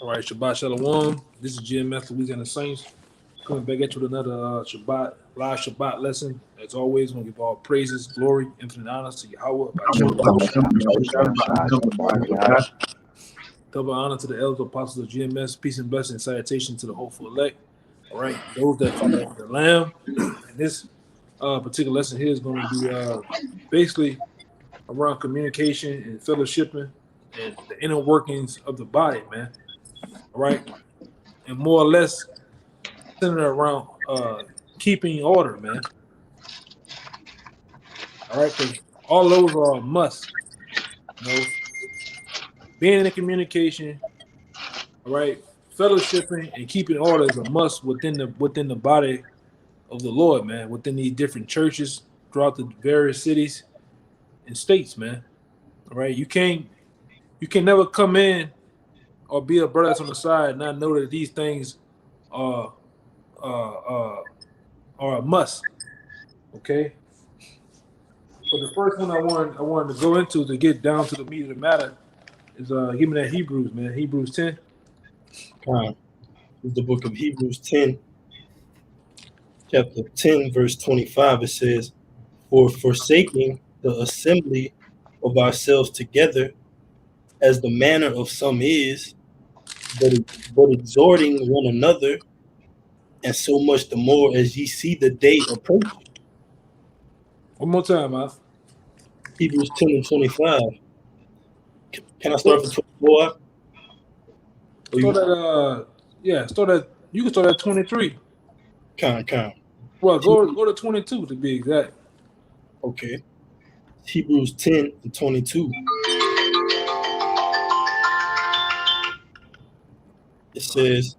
All right, Shabbat Shalom. This is GmsLouisianasaints coming back at you with another live Shabbat lesson. As always, we're going to give all praises, glory, infinite honors to Yahweh. Double honor to the elders, apostles of GMS, peace and blessing, and salutation to the hopeful elect. All right, those that follow after the Lamb. And this particular lesson here is going to be basically around communication and fellowshipping and the inner workings of the body, man. All right, and more or less centered around keeping order, man. All right, because all those are a must. You know, being in communication, all right, fellowshipping and keeping order is a must within the body of the Lord, man. Within these different churches throughout the various cities and states, man. All right, you can never come in or be a brother that's on the side and not know that these things are a must. Okay. But the first one I wanted to go into to get down to the meat of the matter is give me that Hebrews, man. Hebrews 10. The book of Hebrews 10, chapter 10, verse 25. It says, "For forsaking the assembly of ourselves together, as the manner of some is, but exhorting one another, and so much the more as ye see the day approaching." One more time, man. Hebrews 10 and 25. Can I start from 24? You can start at 23. Con. Well, go to 22 to be exact. Okay. Hebrews 10 and 22. It says,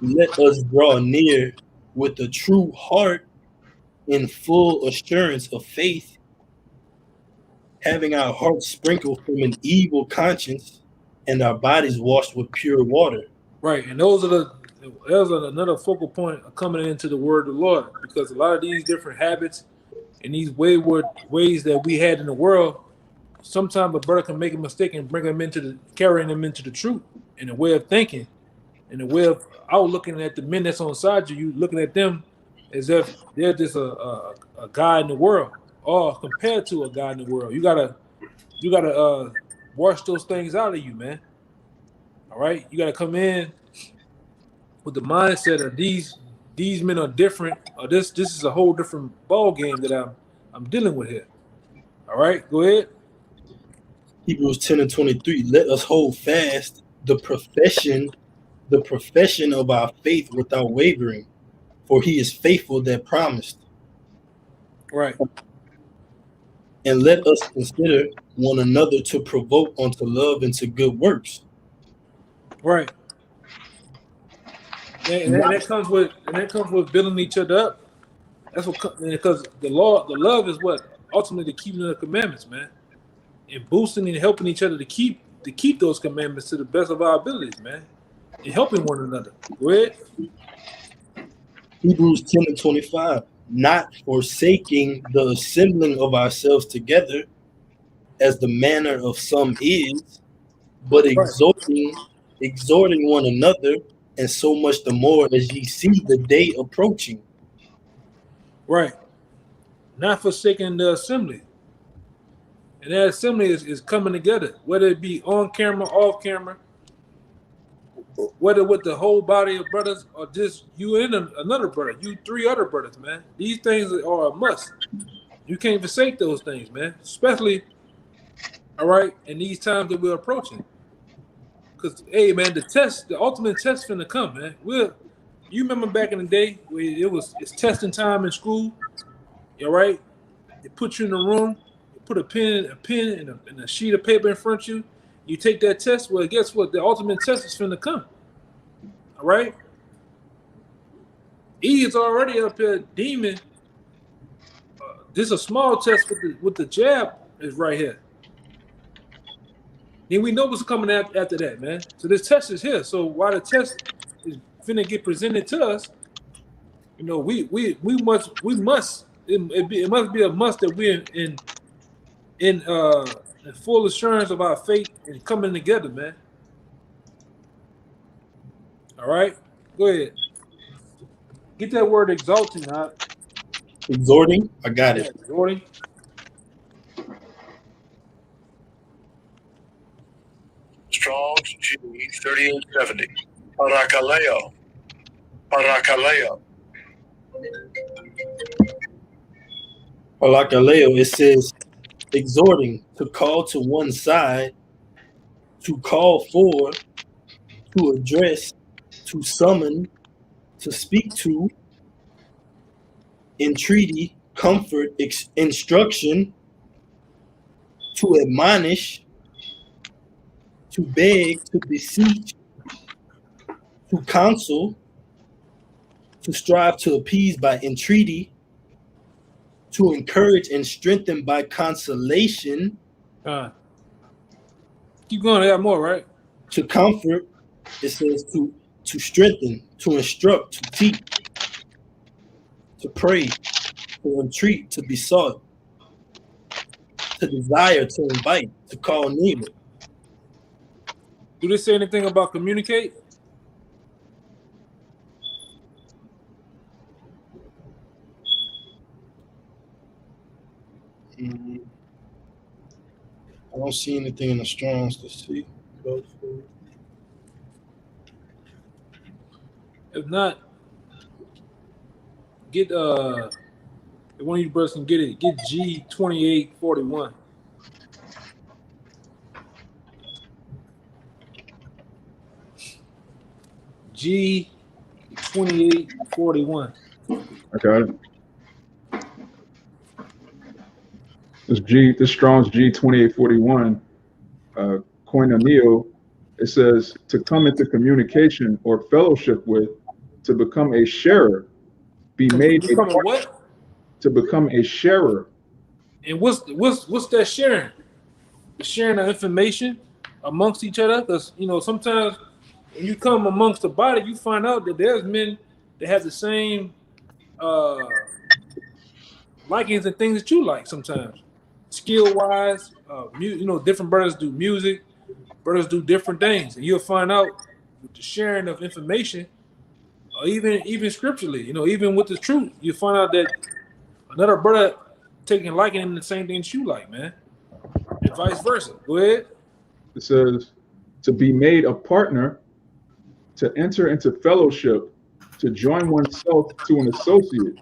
"Let us draw near with a true heart in full assurance of faith, having our hearts sprinkled from an evil conscience and our bodies washed with pure water." Right, and those are another focal point of coming into the word of the Lord, because a lot of these different habits and these wayward ways that we had in the world, sometimes a brother can make a mistake and carrying them into the truth and the way of thinking and the way of looking at the men that's on the side of you, looking at them as if they're just a guy in the world, or compared to a guy in the world. You gotta wash those things out of you, man. All right, you gotta come in with the mindset of these men are different, or this is a whole different ball game that I'm dealing with here. All right, go ahead. Hebrews 10 and 23. "Let us hold fast the profession of our faith without wavering, for he is faithful that promised. Right. And let us consider one another to provoke unto love and to good works." Right. And that comes with building each other up. That's what, because the love is what ultimately the keeping of the commandments, man, and boosting and helping each other to keep those commandments to the best of our abilities, man, and helping one another. Go ahead. Hebrews 10 and 25. "Not forsaking the assembling of ourselves together, as the manner of some is, but exhorting one another, and so much the more as ye see the day approaching." Right. Not forsaking the assembly. And that assembly is coming together, whether it be on camera, off camera, whether with the whole body of brothers or just you and another brother, you three other brothers, man. These things are a must. You can't forsake those things, man, especially, all right, in these times that we're approaching. Because, hey, man, the ultimate test finna come, man. You remember back in the day where it's testing time in school, all right? They put you in the room, they put a pen and a sheet of paper in front of you. You take that test. Well, guess what? The ultimate test is finna come. All right? E is already up here demon. This is a small test with the jab is right here. Then we know what's coming after that, man. So this test is here. So while the test is finna get presented to us, you know, we must. It must be a must that we're in full assurance of our faith and coming together, man. All right, go ahead. Get that word exalting, huh? Exhorting. I got Yeah, it. exhorting. Strong's G 3870. Parakaleo. Parakaleo. Halakaleo, it says exhorting, to call to one side, to call for, to address, to summon, to speak to, entreaty, comfort, instruction, to admonish, to beg, to beseech, to counsel, to strive to appease by entreaty, to encourage and strengthen by consolation, Keep going. I got more, right? to comfort, it says to strengthen, to instruct, to teach, to pray, to entreat, to besought, to desire, to invite, to call neighbor. Do they say anything about communicate? I don't see anything in the Strong's to see. If not, get if one of you brothers can get it, get G2841. G2841. I got it. This Strong's G2841, koinonia. It says to come into communication or fellowship with, to become a sharer, be made a Become a what? to become a sharer. And what's that sharing? The sharing of information amongst each other. Because sometimes when you come amongst the body, you find out that there's men that have the same likings and things that you like sometimes. Skill wise, different brothers do music, brothers do different things, and you'll find out with the sharing of information, or even scripturally, even with the truth, you find out that another brother taking liking in the same things you like, man, and vice versa. Go ahead. It says to be made a partner, to enter into fellowship, to join oneself to an associate.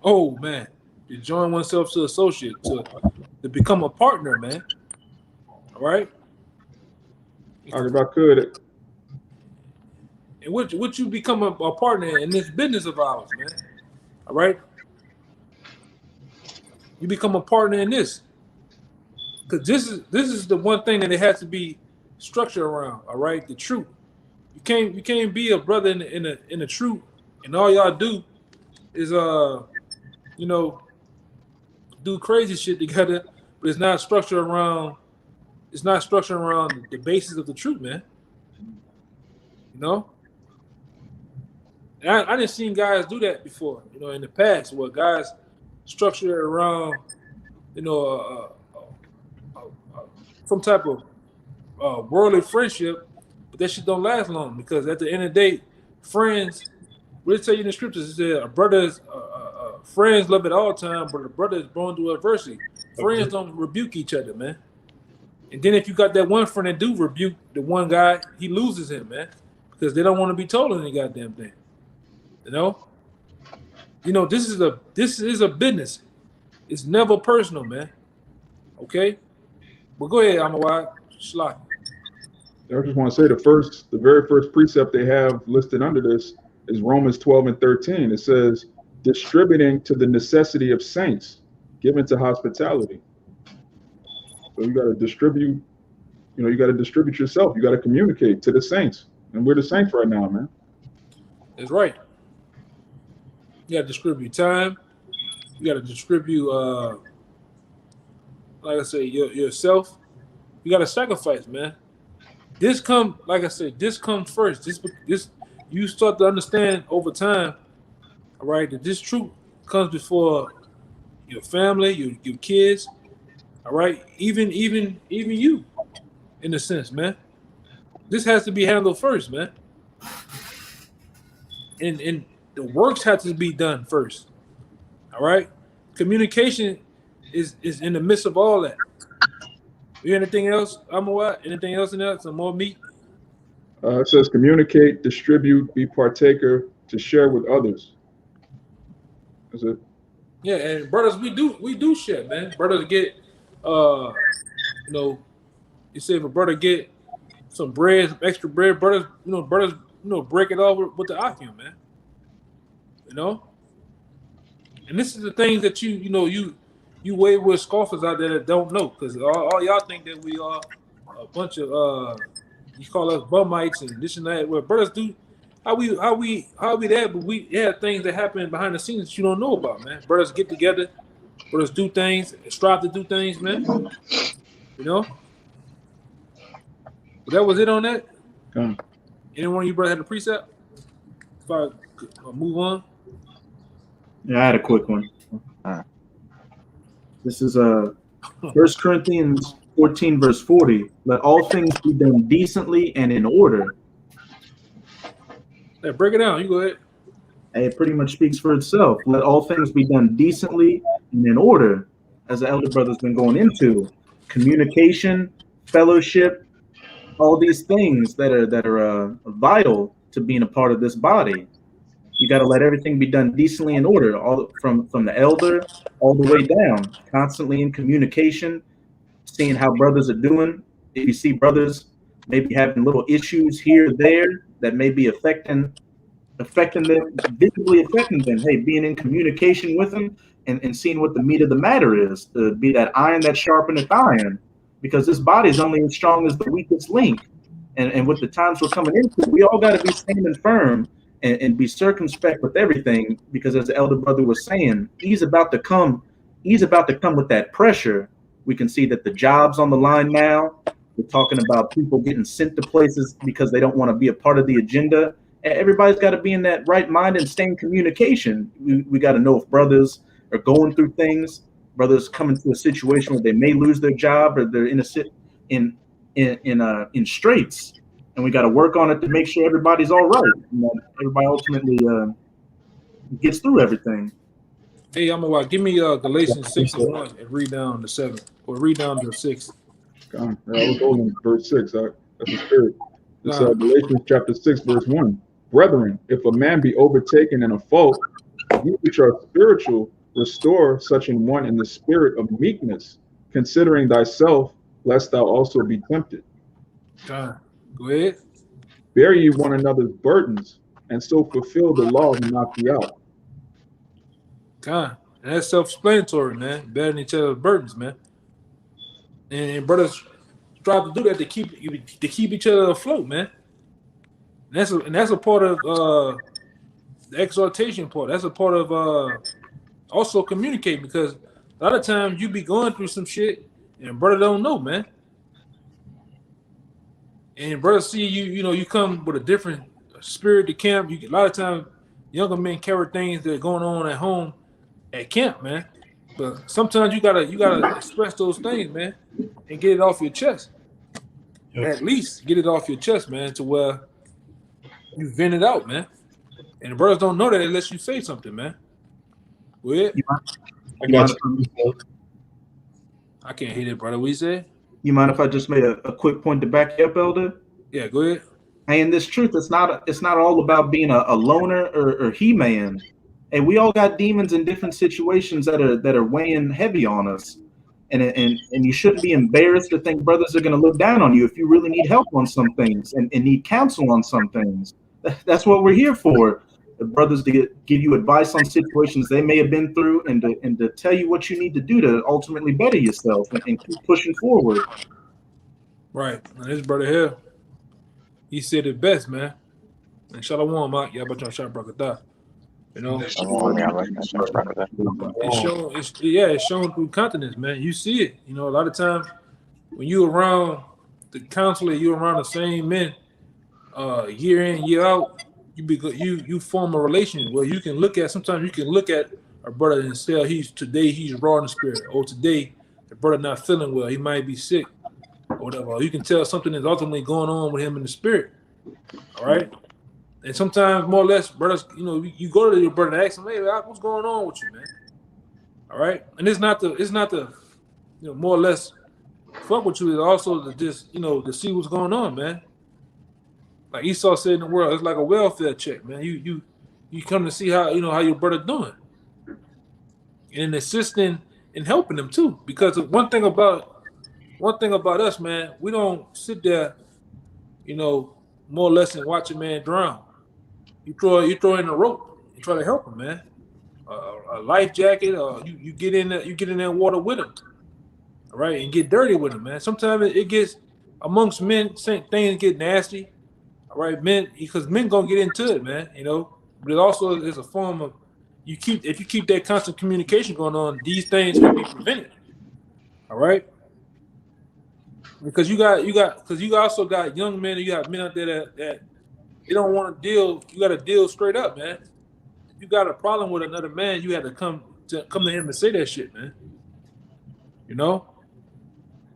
Oh man, to join oneself to associate, to become a partner, man. All right. If I could. And what you become a partner in this business of ours, man. All right. You become a partner in this, because this is the one thing that it has to be structured around. All right, the truth. You can't be a brother in the truth, and all y'all do is do crazy shit together, but it's not structured around the basis of the truth, man. And I didn't seen guys do that before, in the past, where guys structure it around, some type of worldly friendship, but that shit don't last long, because at the end of the day, friends, what it tell you in the scriptures, it said a brother's friends love at all times, but a brother is born through adversity. Friends don't rebuke each other, man. And then if you got that one friend that do rebuke the one guy, he loses him, man, because they don't want to be told any goddamn thing. This is a business. It's never personal, man. Okay, but go ahead, Amawad. Shlak. I just want to say the very first precept they have listed under this is Romans 12:13. It says, distributing to the necessity of saints, given to hospitality. So you got to distribute, you got to distribute yourself. You got to communicate to the saints. And we're the saints right now, man. That's right. You got to distribute time. You got to distribute, like I say, yourself. You got to sacrifice, man. This comes first. This you start to understand over time, all right, that this truth comes before your family, your kids, all right, even you, in a sense, man. This has to be handled first, man. and the works have to be done first. All right, communication is in the midst of all that. You anything else? Anything else in there? Some more meat? It says communicate, distribute, be partaker, to share with others. That's it. Yeah, and brothers, we do share, man. Brothers get, you know, you say if a brother get some bread, some extra bread, brothers, break it off with the akim, man. You know, and this is the things that you weigh with scoffers out there that don't know, because all y'all think that we are a bunch of you call us bummites and this and that. Well, brothers do how we that, but we have things that happen behind the scenes that you don't know about, man. Brothers get together, brothers do things, strive to do things, man. You know. But that was it on that. Anyone of you brothers had a precept? If I move on. Yeah, I had a quick one. This is 1 Corinthians 14, verse 40. Let all things be done decently and in order. Hey, break it down. You go ahead. It pretty much speaks for itself. Let all things be done decently and in order, as the elder brother's been going into. Communication, fellowship, all these things that are vital to being a part of this body. You got to let everything be done decently in order, all from the elder all the way down, constantly in communication, seeing how brothers are doing. If you see brothers maybe having little issues here or there that may be affecting them, visibly affecting them, hey, being in communication with them and seeing what the meat of the matter is, to be that iron that sharpeneth iron, because this body is only as strong as the weakest link. And with the times we're coming into, we all got to be standing firm and be circumspect with everything, because as the elder brother was saying, he's about to come with that pressure. We can see that the job's on the line now. We're talking about people getting sent to places because they don't want to be a part of the agenda. And everybody's got to be in that right mind and stay in communication. We got to know if brothers are going through things, brothers coming to a situation where they may lose their job, or they're in straits. And we got to work on it to make sure everybody's all right. And that everybody ultimately gets through everything. Hey, give me Galatians 6:1 and read down to 7, or read down to 6. I was holding verse 6. That's the spirit. It's Galatians chapter 6, verse 1. Brethren, if a man be overtaken in a fault, you which are spiritual, restore such an one in the spirit of meekness, considering thyself, lest thou also be tempted. Go ahead. Bear ye one another's burdens, and so fulfill the law of knock you out. And that's self-explanatory, man. Bearing each other's burdens, man. And brothers strive to do that to keep each other afloat, man. And that's a part of the exhortation part. That's a part of also communicating, because a lot of times you be going through some shit and brother don't know, man. And brother see you come with a different spirit to camp. A lot of times younger men carry things that are going on at home at camp, man. But sometimes you gotta express those things, man, and get it off your chest. Yep. At least get it off your chest, man, to where you vent it out, man. And the brothers don't know that unless you say something, man. Go ahead. I got you. I can't hear that, brother. What you say? You mind if I just made a quick point to back you up, Elder? Yeah, go ahead. Hey, in this truth, it's not all about being a loner or he-man. Hey, we all got demons in different situations that are weighing heavy on us. And you shouldn't be embarrassed to think brothers are going to look down on you if you really need help on some things and need counsel on some things. That's what we're here for. The brothers to give you advice on situations they may have been through, and to tell you what you need to do to ultimately better yourself and keep pushing forward. Right. And this brother here, he said it best, man. And shalom, Mark. Y'all about to shout brakatah. You know, it's shown through countenance, man. You see it. You know, a lot of times when you around the counselor, you around the same men, year in, year out, you form a relation where you can look at. Sometimes you can look at a brother and say he's raw in the spirit, or today the brother not feeling well, he might be sick, or whatever. You can tell something is ultimately going on with him in the spirit. All right. And sometimes, more or less, brothers, you know, you go to your brother and ask him, "Hey, what's going on with you, man?" All right, and it's not the, you know, more or less fuck with you. It's also to just, you know, to see what's going on, man. Like Esau said in the world, it's like a welfare check, man. You come to see how, you know, how your brother doing, and assisting and helping them too. Because one thing about us, man, we don't sit there, you know, more or less and watch a man drown. You throw in a rope and try to help him, man. A life jacket, or you get in that water with him, all right, and get dirty with him, man. Sometimes it gets amongst men, things get nasty, all right, men, because men gonna get into it, man, you know. But it also is a form of if you keep that constant communication going on, these things can be prevented, all right. Because you also got young men, and you got men out there that they don't want to deal. You got to deal straight up, man. If you got a problem with another man, you have to come to him and say that shit, man. You know,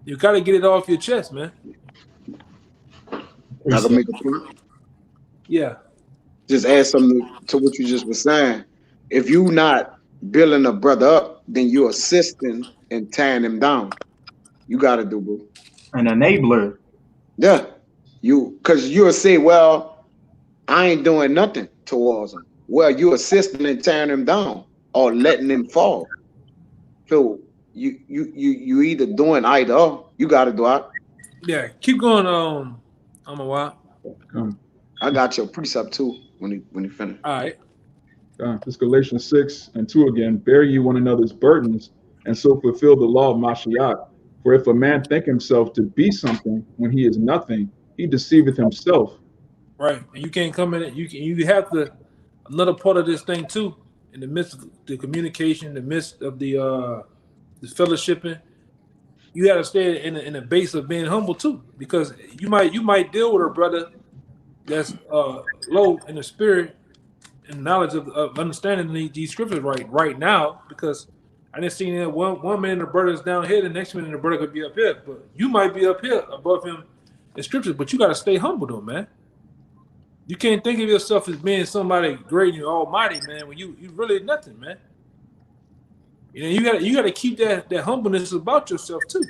you got to get it off your chest, man. I can make a point. Yeah. Just add something to what you just was saying. If you not building a brother up, then you're assisting and tearing him down. You got to do, bro. An enabler. Yeah, because you'll say, well, I ain't doing nothing towards him. Well, you assisting and tearing him down or letting him fall. So you either doing either or. You got to do it. Yeah, keep going. I'm a while. I got your precept too when he finished. All right. This Galatians 6:2 again. Bear ye one another's burdens, and so fulfill the law of Mashiach. For if a man think himself to be something when he is nothing, he deceiveth himself. Right, and you can't come in. You have to. Another part of this thing too, in the midst of the communication, in the midst of the fellowshipping, you got to stay in a base of being humble too, because you might deal with a brother that's low in the spirit and knowledge of understanding these scriptures right now, because I didn't see that one minute the brother is down here, the next minute the brother could be up here, but you might be up here above him in scriptures, but you got to stay humble though, man. You can't think of yourself as being somebody great and almighty, man, when you really nothing, man. You know, you gotta keep that humbleness about yourself too.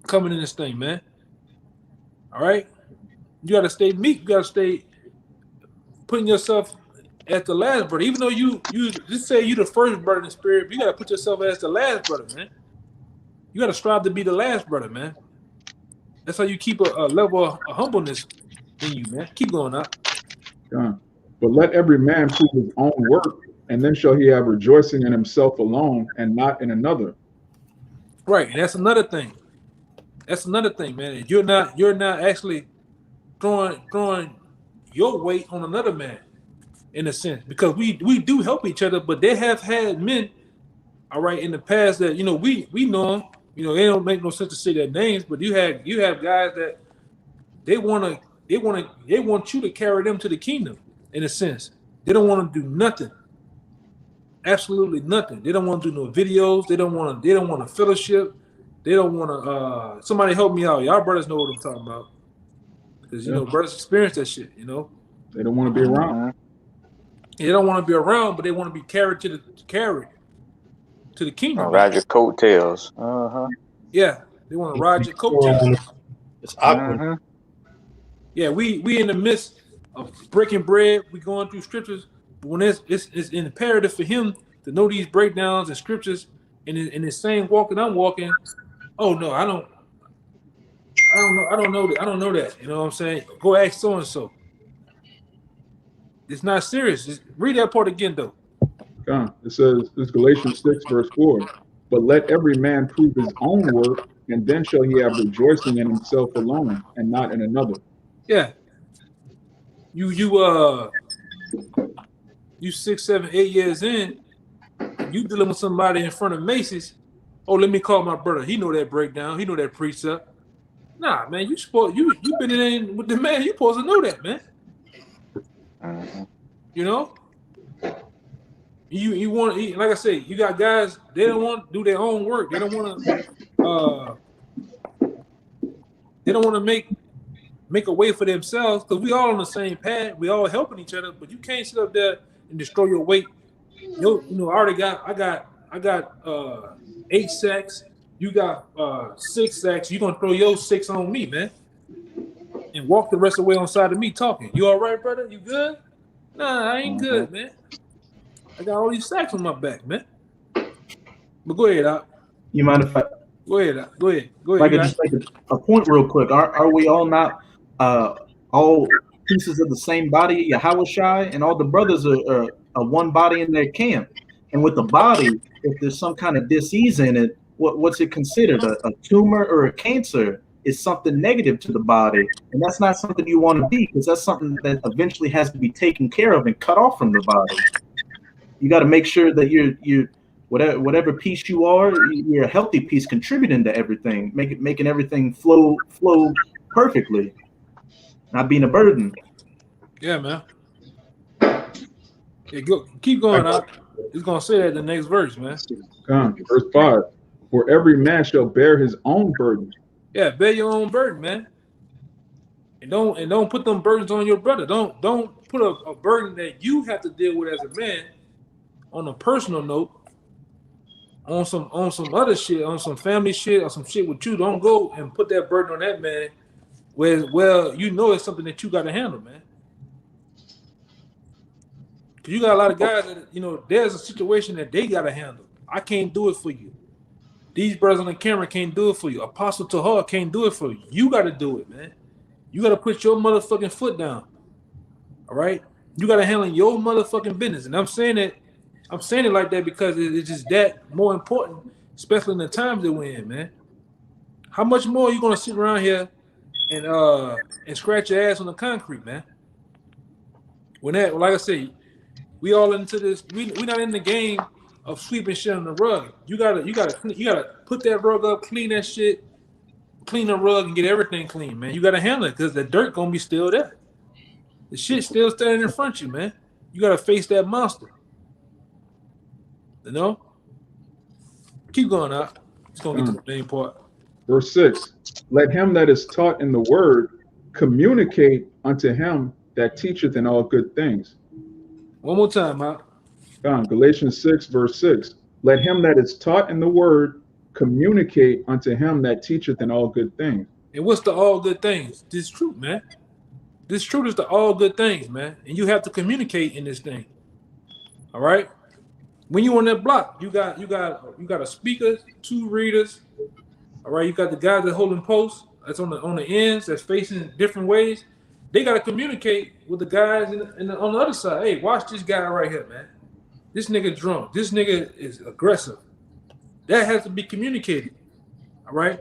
Coming in this thing, man. All right? You gotta stay meek, you gotta stay putting yourself as the last brother. Even though you just say you the first brother in the spirit, you gotta put yourself as the last brother, man. You gotta strive to be the last brother, man. That's how you keep a level of humbleness in you, man. Keep going up. But let every man prove his own work, and then shall he have rejoicing in himself alone and not in another. Right, and that's another thing. That's another thing, man. You're not actually throwing your weight on another man, in a sense, because we do help each other, but they have had men, all right, in the past that, you know, we know them. You know, they don't make no sense to say their names, but you have guys that they want you to carry them to the kingdom, in a sense. They don't want to do nothing. Absolutely nothing. They don't want to do no videos. They don't want to fellowship. They don't want to somebody help me out. Y'all brothers know what I'm talking about. Because you know, brothers experience that shit, you know. They don't want to be around. They don't want to be around, but they want to be carried to the kingdom. Ride your coattails. Yeah, they want to ride your coattails. It's awkward. Yeah, we in the midst of breaking bread. We going through scriptures, but when it's imperative for him to know these breakdowns and scriptures in the same walking I'm walking. Oh no, I don't know that. You know what I'm saying? Go ask so and so. It's not serious. Just read that part again, though. It says, this Galatians 6:4. But let every man prove his own work, and then shall he have rejoicing in himself alone, and not in another. Yeah. You 6, 7, 8 years in, you dealing with somebody in front of Macy's. Oh, let me call my brother. He know that breakdown. He know that precept. Nah, man, you been in with the man. You supposed to know that, man. You know, you want, like I say, you got guys. They don't want to do their own work. They don't want to. They don't want to make make a way for themselves, because we all on the same path. We all helping each other, but you can't sit up there and destroy your weight. You know, I got 8 sacks. You got 6 sacks. You gonna throw your 6 on me, man, and walk the rest of the way on side of me talking. You all right, brother? You good? Nah, I ain't good, man. I got all these sacks on my back, man. But go ahead, Doc. You mind if I Go ahead, Doc. Go ahead. if I could just make a point real quick? Are we all not all pieces of the same body, Yahushai, and all the brothers are one body in their camp? And with the body, if there's some kind of disease in it, what's it considered? A tumor or a cancer is something negative to the body, and that's not something you want to be, because that's something that eventually has to be taken care of and cut off from the body. You got to make sure that you're whatever piece you are, you're a healthy piece, contributing to everything, making everything flow perfectly, not being a burden. Yeah, man. Yeah, keep going, Doc. It's gonna say that in the next verse, man. Verse 5. For every man shall bear his own burden. Yeah, bear your own burden, man. And don't put them burdens on your brother. Don't put a burden that you have to deal with as a man on a personal note, on some other shit, on some family shit, or some shit with you. Don't go and put that burden on that man where, well, you know it's something that you got to handle, man. Because you got a lot of guys that, you know, there's a situation that they got to handle. I can't do it for you. These brothers on the camera can't do it for you. Apostle Tahar can't do it for you. You got to do it, man. You got to put your motherfucking foot down. All right? You got to handle your motherfucking business. And I'm saying it like that because it's just that more important, especially in the times that we're in, man. How much more are you going to sit around here and scratch your ass on the concrete, man? When that, like I say, we all into this. We not in the game of sweeping shit on the rug. You gotta put that rug up, clean that shit, clean the rug, and get everything clean, man. You gotta handle it because the dirt gonna be still there. The shit still standing in front of you, man. You gotta face that monster. You know? Keep going up. Just gonna get to the main part. Verse 6. Let him that is taught in the word communicate unto him that teacheth in all good things. One more time, Mark. Galatians 6, verse 6. Let him that is taught in the word communicate unto him that teacheth in all good things. And what's the all good things? This truth, man. This truth is the all good things, man. And you have to communicate in this thing. All right? When you on that block, you got a speaker, 2 readers. All right, you got the guys that holding posts. That's on the ends. That's facing different ways. They got to communicate with the guys on the other side. Hey, watch this guy right here, man. This nigga drunk. This nigga is aggressive. That has to be communicated. All right.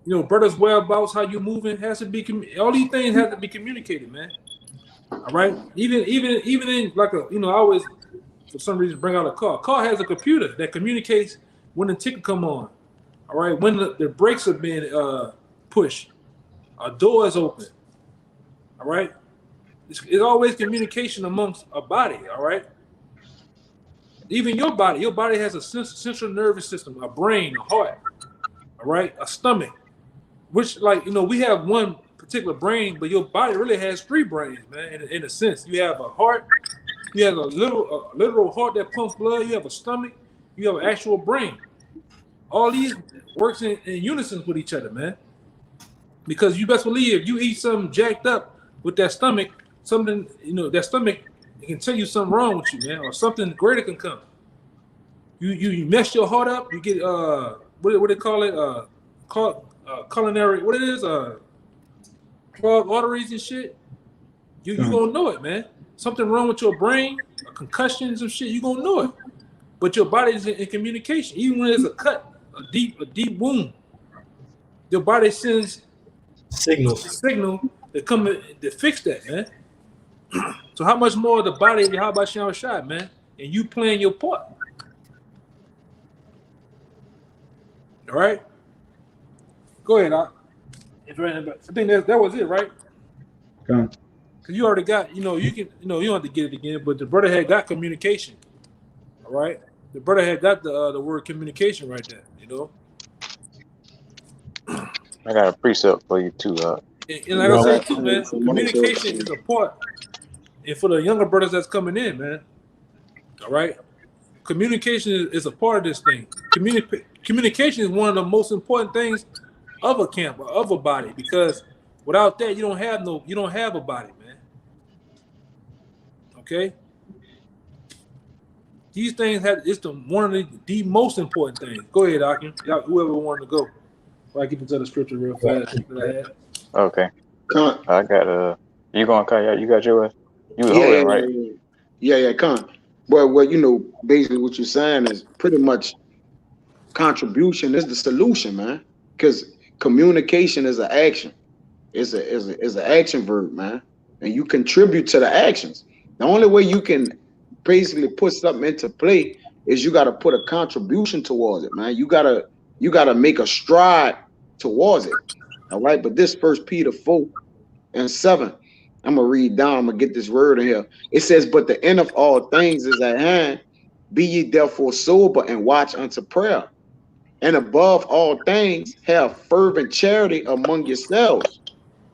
You know, brothers' whereabouts, how you moving has to be. All these things have to be communicated, man. All right. Even in like a, you know, I always for some reason bring out a car. A car has a computer that communicates when the ticket come on. All right. When the brakes are being pushed, a door is open. All right. It's always communication amongst a body. All right. Even your body has a central nervous system, a brain, a heart, all right, a stomach, which, like, you know, we have one particular brain, but your body really has 3 brains, man, in a sense. You have a heart, you have a literal heart that pumps blood, you have a stomach, you have an actual brain. All these works in unison with each other, man, because you best believe if you eat something jacked up with that stomach, something, you know, that stomach, it can tell you something wrong with you, man, or something greater can come. You mess your heart up, you get what they call it, culinary, what it is, clogged arteries and shit. You gonna know it, man. Something wrong with your brain, concussions and shit, you gonna know it. But your body is in communication. Even when there's a cut, a deep wound, your body sends signal to come to fix that, man. So how much more the body of Yahweh Shem shot, man? And you playing your part. All right? Go ahead, I think that was it, right? Okay. Because you already got, you know, you don't have to get it again, but the brother had got communication. All right? The brother had got the word communication right there, you know? I got a precept for you too, And like I said too, man, communication is a part. And for the younger brothers that's coming in, man, all right, communication is a part of this thing. Communication is one of the most important things of a camp or of a body, because without that, you don't have a body, man. Okay, these things it's one of the most important things. Go ahead, Akim. Y'all, whoever wanted to go. Before I get into the scripture real fast. Okay. Con. I got you going, Kyle? You got yours? You was Yeah, holding, right? yeah, con. Well, you know, basically what you're saying is pretty much contribution is the solution, man. Because communication is an action. It's an action verb, man. And you contribute to the actions. The only way you can basically put something into play is you got to put a contribution towards it, man. You gotta make a stride towards it. All right. But this 1 Peter 4:7, I'm gonna read down. I'm gonna get this word in here. It says, "But the end of all things is at hand. Be ye therefore sober and watch unto prayer. And above all things, have fervent charity among yourselves.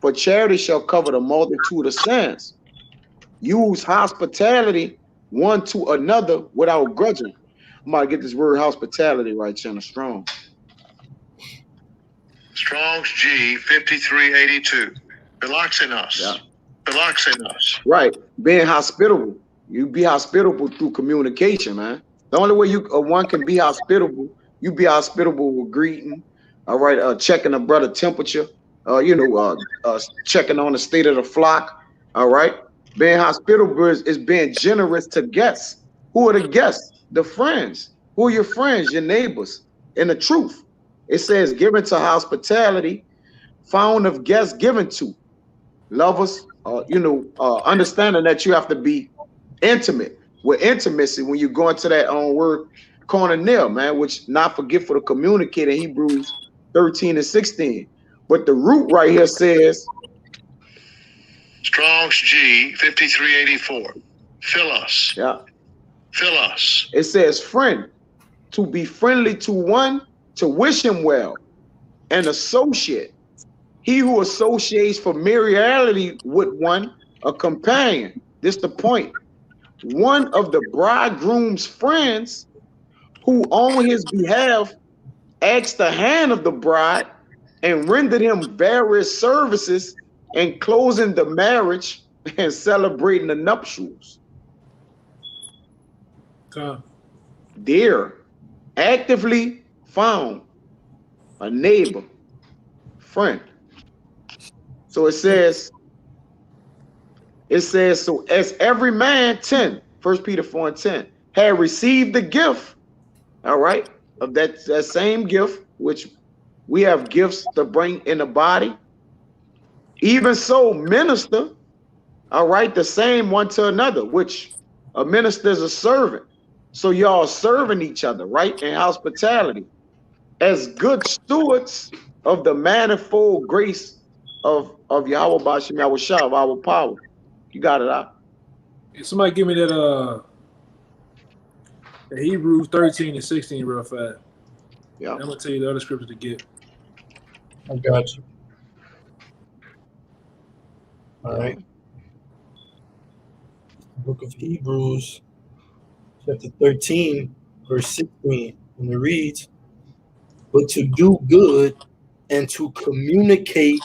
For charity shall cover the multitude of sins. Use hospitality one to another without grudging." I'm gonna get this word hospitality right, Chandler Strong. Strong's G 5382. Philoxenos. Yeah. Philoxenos. Right. Being hospitable. You be hospitable through communication, man. The only way one can be hospitable, you be hospitable with greeting. All right. Checking a brother temperature. Checking on the state of the flock. All right. Being hospitable is being generous to guests. Who are the guests? The friends. Who are your friends? Your neighbors. And the truth. It says, given to hospitality, found of guests given to. Lovers, understanding that you have to be intimate. With intimacy, when you go into that word koinonia, man, which not forgetful to communicate in Hebrews 13:16. But the root right here says, Strong's G 5384. Philos. yeah, Philos. it says friend, to be friendly to one, to wish him well, and associate. He who associates familiarity with one, a companion. This the point. One of the bridegroom's friends who on his behalf asked the hand of the bride and rendered him various services in closing the marriage and celebrating the nuptials. Dear, actively found, a neighbor, friend. So it says, so as every man, 1 Peter 4:10, had received the gift, all right, of that same gift, which we have gifts to bring in the body, even so minister, all right, the same one to another, which a minister is a servant. So y'all serving each other, right, in hospitality, as good stewards of the manifold grace of Yahweh Bashim Yahushua, of our power. You got it out. Somebody give me that Hebrews 13:16 real fast. Yeah. I'm gonna tell you the other scripture to get. I got you. All right. Book of Hebrews, chapter 13, verse 16, and it reads, "But to do good and to communicate,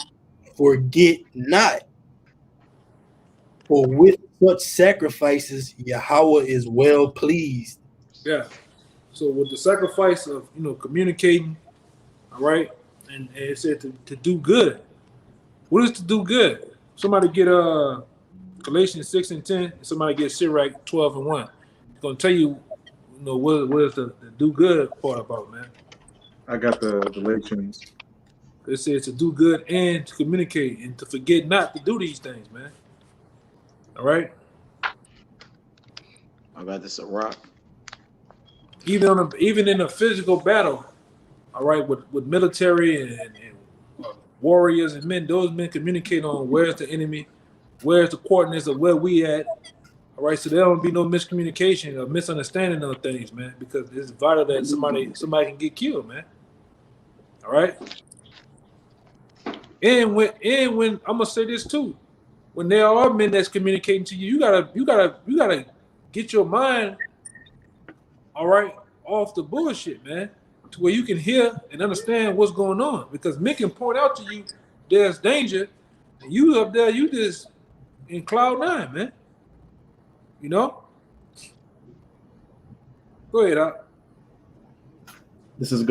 forget not. For with such sacrifices, Yahweh is well pleased." Yeah. So with the sacrifice of communicating, all right, and it said to do good. What is to do good? Somebody get Galatians 6:10. Somebody get Sirach 12:1. It's gonna tell you, what is the do good part about, man. I got the Galatians. It says to do good and to communicate and to forget not to do these things, man. All right. I got this a rock. Even in a physical battle, all right, with military and warriors and men, those men communicate on where's the enemy, where's the coordinates of where we at. All right, so there don't be no miscommunication or misunderstanding of things, man, because it's vital that somebody can get killed, man. All right. And when I'm gonna say this too, when there are men that's communicating to you, you gotta get your mind, all right, off the bullshit, man, to where you can hear and understand what's going on. Because men can point out to you there's danger, and you up there, you just in cloud nine, man. You know? Go ahead, Doc. This is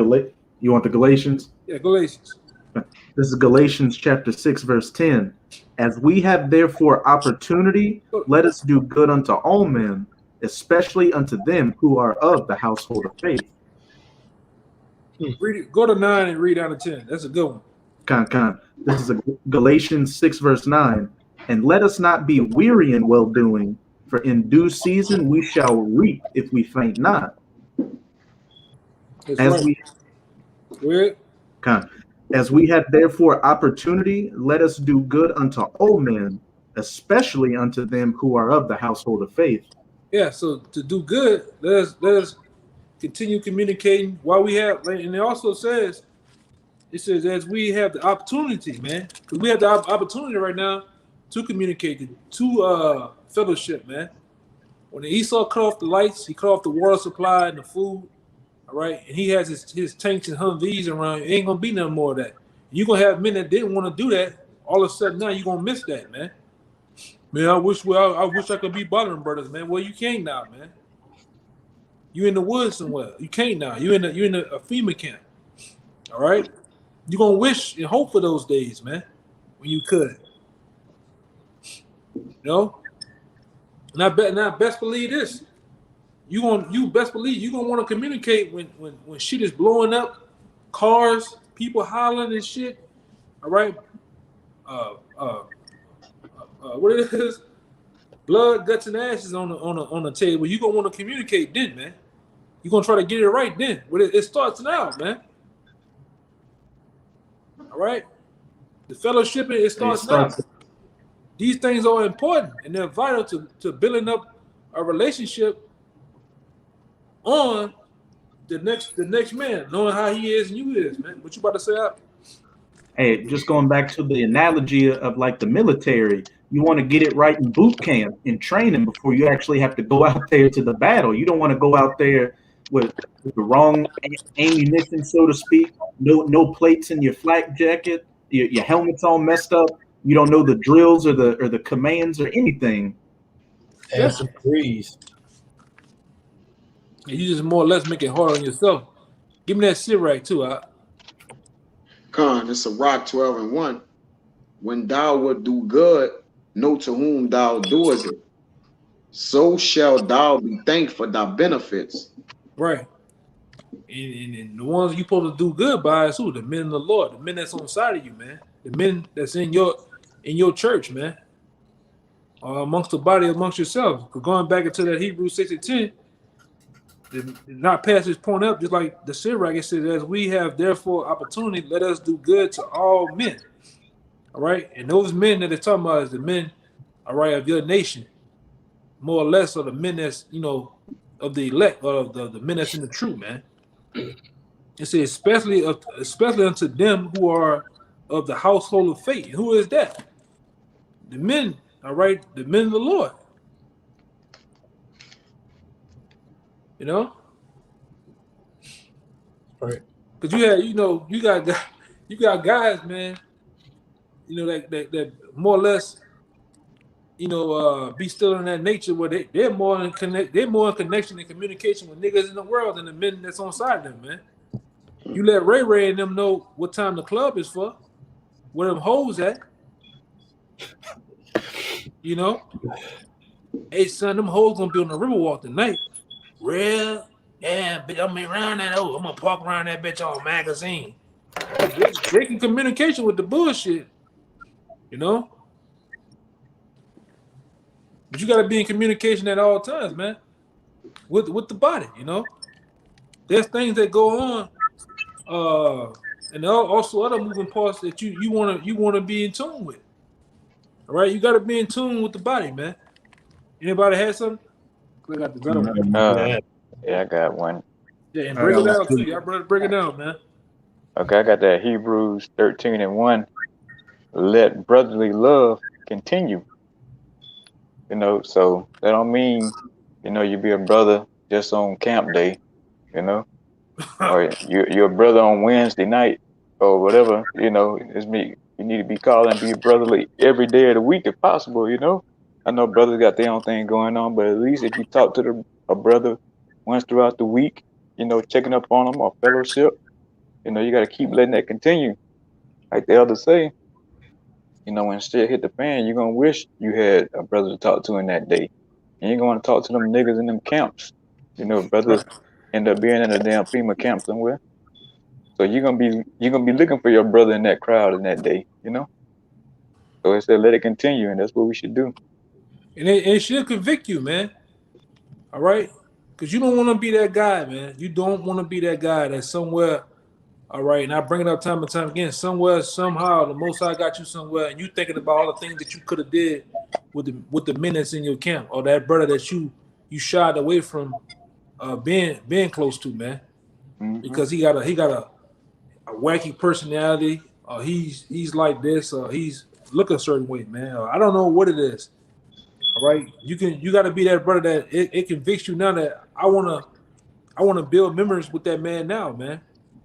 You want the Galatians? Yeah, Galatians. This is Galatians chapter 6, verse 10. As we have therefore opportunity, let us do good unto all men, especially unto them who are of the household of faith. Read it. Go to 9 and read down to 10. That's a good one. This is Galatians 6, verse 9. And let us not be weary in well-doing, for in due season we shall reap if we faint not. That's right. As we have therefore opportunity, let us do good unto all men, especially unto them who are of the household of faith. Yeah, so to do good, let us continue communicating while we have, and it also says, as we have the opportunity, man, because we have the opportunity right now to communicate, to fellowship, man. When Esau cut off the lights, he cut off the water supply and the food, all right, and he has his tanks and Humvees around. It ain't gonna be none more of that. You're gonna have men that didn't want to do that. All of a sudden now you're gonna miss that, man. Man, I wish I could be bothering brothers, man. Well, you can't now, man. You in the woods somewhere. You can't now. You in a FEMA camp. All right. You're gonna wish and hope for those days, man, when you could. You know? And I best believe this. You best believe you're gonna want to communicate when shit is blowing up, cars, people hollering and shit. All right. What it is? Blood, guts, and ashes on the table. You're gonna want to communicate then, man. You're gonna try to get it right then. Well, it starts now, man. All right. The fellowshipping, it starts now. These things are important and they're vital to building up a relationship on the next man, knowing how he is and you is, man. What you about to say out? Hey, just going back to the analogy of like the military, you want to get it right in boot camp, in training, before you actually have to go out there to the battle. You don't want to go out there with the wrong ammunition, so to speak. No plates in your flak jacket. Your helmet's all messed up. You don't know the drills or the commands or anything. Have some breeze. And you just more or less make it hard on yourself. Give me that shit right too, Con, it's a rock 12 and 1. When thou wilt do good, know to whom thou doest it. So shall thou be thanked for thy benefits. Right. And the ones you supposed to do good by is who? The men of the Lord, the men that's on the side of you, man. The men that's in your church, man. Amongst the body, amongst yourselves. Going back into that Hebrews 6 and 10, did not pass this point up, just like the Sirach, it says, as we have therefore opportunity, let us do good to all men. All right. And those men that they're talking about is the men, all right, of your nation. More or less are the men that's, of the elect, or of the men that's in the truth, man. It says, especially unto them who are of the household of faith. And who is that? The men, all right, the men of the Lord. You know? Right. Because you got guys, man, that more or less, be still in that nature where they're more in connection and communication with niggas in the world than the men that's on side of them, man. You let Ray and them know what time the club is for, where them hoes at. Hey son, them hoes gonna be on the Riverwalk tonight. Real? Yeah, bitch, I'm around that hoe. I'm gonna park around that bitch on magazine. Breaking communication with the bullshit, But you gotta be in communication at all times, man. With the body, There's things that go on, and also other moving parts that you wanna be in tune with. All right, you gotta be in tune with the body, man. Anybody have something? I got the better one. Yeah, I got one. Yeah, and break it down too. Y'all brother, break it down, man. Okay, I got that Hebrews 13 and 1. let brotherly love continue. So that don't mean, you be a brother just on camp day, you know, or you're a brother on Wednesday night or whatever, it's me. You need to be called and be brotherly every day of the week if possible. I know brothers got their own thing going on, but at least if you talk to a brother once throughout the week, checking up on them or fellowship, you got to keep letting that continue. Like the elders say, when shit hit the fan, you're going to wish you had a brother to talk to in that day. And you're going to talk to them niggas in them camps. Brothers end up being in a damn FEMA camp somewhere. So you're gonna be looking for your brother in that crowd in that day, So it said let it continue, and that's what we should do. And it should convict you, man. All right? Because you don't want to be that guy, man. You don't want to be that guy that's somewhere, all right, and I bring it up time and time again, somewhere, somehow, the Most High got you somewhere, and you thinking about all the things that you could have did with the men that's in your camp, or that brother that you shied away from being close to, man. Mm-hmm. Because he got a wacky personality, or he's like this, or he's looking a certain way, man. Or I don't know what it is. All right, you got to be that brother that it convicts you now that I wanna build memories with that man now, man,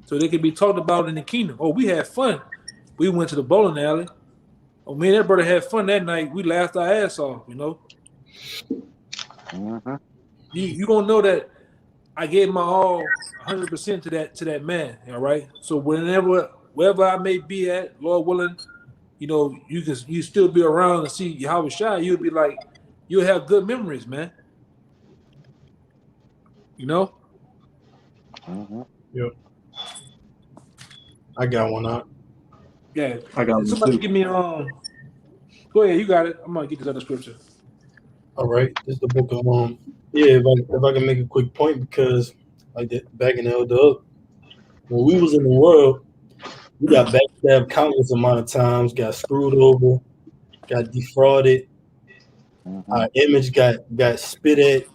so they can be talked about in the kingdom. Oh, we had fun. We went to the bowling alley. Oh, me and that brother had fun that night. We laughed our ass off, Mm-hmm. You gonna know that I gave my all 100% to that man. All right. So wherever I may be at, Lord willing, you still be around and see Yahweh Shai. You'll be like, you'll have good memories, man. Mm-hmm. Yep. I got one out. Yeah. I got one Somebody too. give me Go ahead, you got it. I'm gonna get this other scripture. All right, this is the book of if I can make a quick point, because like that, back in the elder, when we was in the world, we got backstabbed countless amount of times, got screwed over, got defrauded, Mm-hmm. our image got spit at,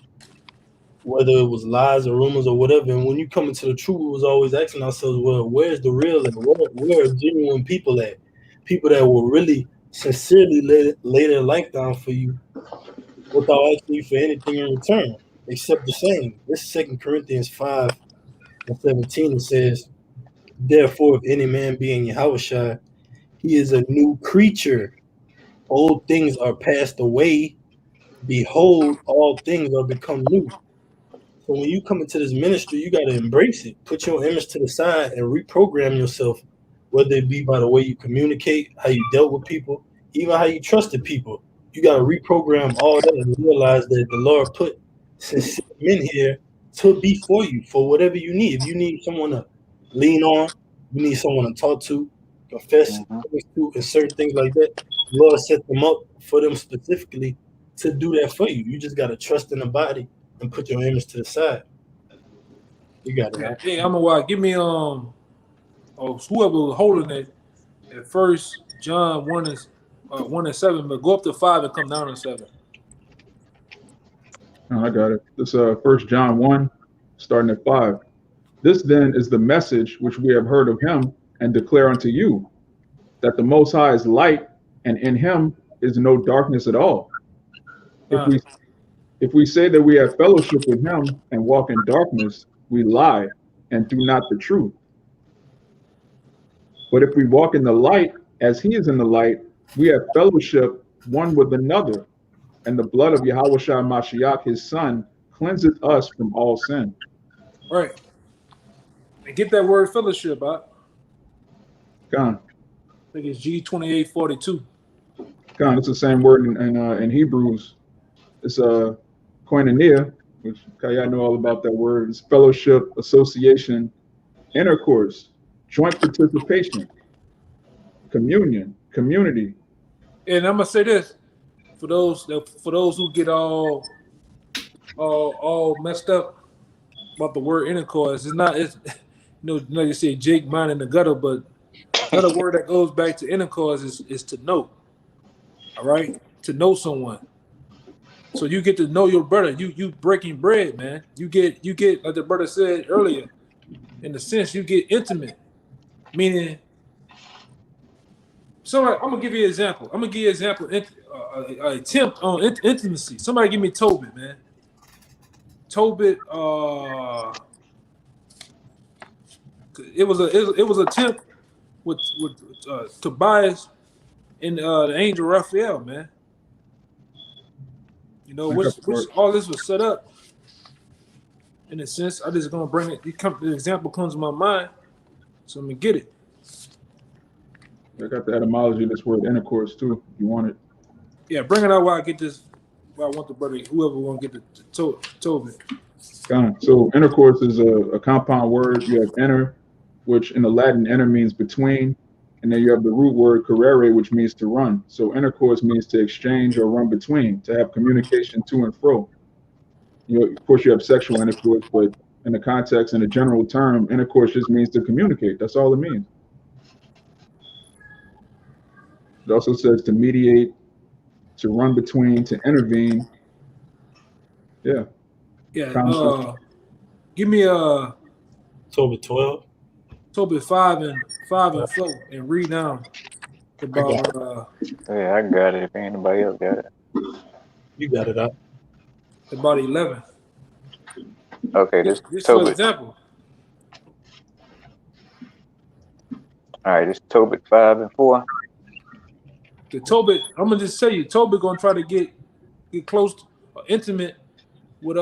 whether it was lies or rumors or whatever. And when you come into the truth, we was always asking ourselves, well, where's the real and where are genuine people at? People that will really sincerely lay their life down for you without asking you for anything in return, except the same. This 2 Corinthians 5:17, it says, therefore, if any man be in Yahushua, he is a new creature. Old things are passed away. Behold, all things are become new. So when you come into this ministry, you got to embrace it. Put your image to the side and reprogram yourself, whether it be by the way you communicate, how you dealt with people, even how you trusted people. You got to reprogram all that and realize that the Lord put sincere men here to be for you, for whatever you need. If you need someone to lean on, you need someone to talk to, confess to, and certain things like that, the Lord set them up for them specifically to do that for you. You just got to trust in the body and put your image to the side. You got it. Right? Hey, I'm gonna give me whoever was holding it at first. John 1:7, but go up to 5 and come down to 7. I got it. This 1 John 1, starting at 5. This then is the message which we have heard of him and declare unto you, that the Most High is light, and in him is no darkness at all. If we say that we have fellowship with him and walk in darkness, we lie and do not the truth. But if we walk in the light as he is in the light, we have fellowship one with another, and the blood of Yahushua Mashiach, his son, cleanseth us from all sin. All right. And get that word fellowship out. Gone. I think it's G2842. Gone. It's the same word in Hebrews. It's koinonia, which y'all know all about that word. It's fellowship, association, intercourse, joint participation, communion, community. And I'm gonna say this for those who get all messed up about the word intercourse. It's you say Jake mine in the gutter, but another word that goes back to intercourse is to know. All right, to know someone. So you get to know your brother. You breaking bread, man. You get like the brother said earlier. In the sense, you get intimate, meaning Somebody, I'm gonna give you an example. I'm gonna give you an example. Attempt on intimacy. Somebody give me Tobit, man. Tobit. It was an attempt with Tobias and the angel Raphael, man. You know, which all this was set up. In a sense, I just gonna bring it. The example comes to my mind, so I'm gonna get it. I got the etymology of this word intercourse too, if you want it. Yeah, bring it out while I get this. While I want the brother, whoever want to get the Tobit. So intercourse is a compound word. You have inter, which in the Latin inter means between, and then you have the root word carere, which means to run. So intercourse means to exchange or run between, to have communication to and fro. You know, of course, you have sexual intercourse, but in the context, in a general term, intercourse just means to communicate. That's all it means. It also says to mediate, to run between, to intervene. Yeah. Yeah. Give me Tobit 12. Tobit 5 and 4 and read down about Yeah, I got it. If anybody else got it. You got it up. about 11. Okay, this for Tobit. example. All right, this Tobit 5 and 4. The Tobit, I'm gonna just tell you, Tobit gonna try to get close, intimate with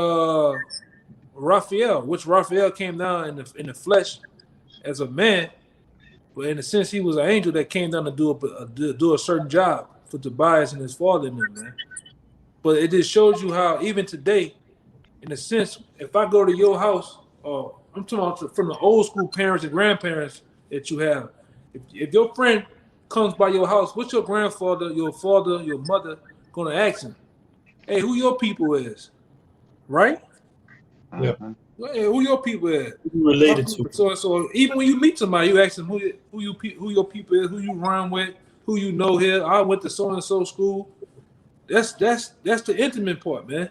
Raphael, which Raphael came down in the flesh as a man, but in a sense he was an angel that came down to do a certain job for Tobias and his father and them, man. But it just shows you how even today, in a sense, if I go to your house, I'm talking about from the old school parents and grandparents that you have, if your friend comes by your house, what's your grandfather, your father, your mother gonna ask him? Hey, who your people is? Right? Yeah. Hey, who your people is? Who you related to? So even when you meet somebody, you ask them who your people is, who you run with, who you know here. I went to so and so school. That's the intimate part, man.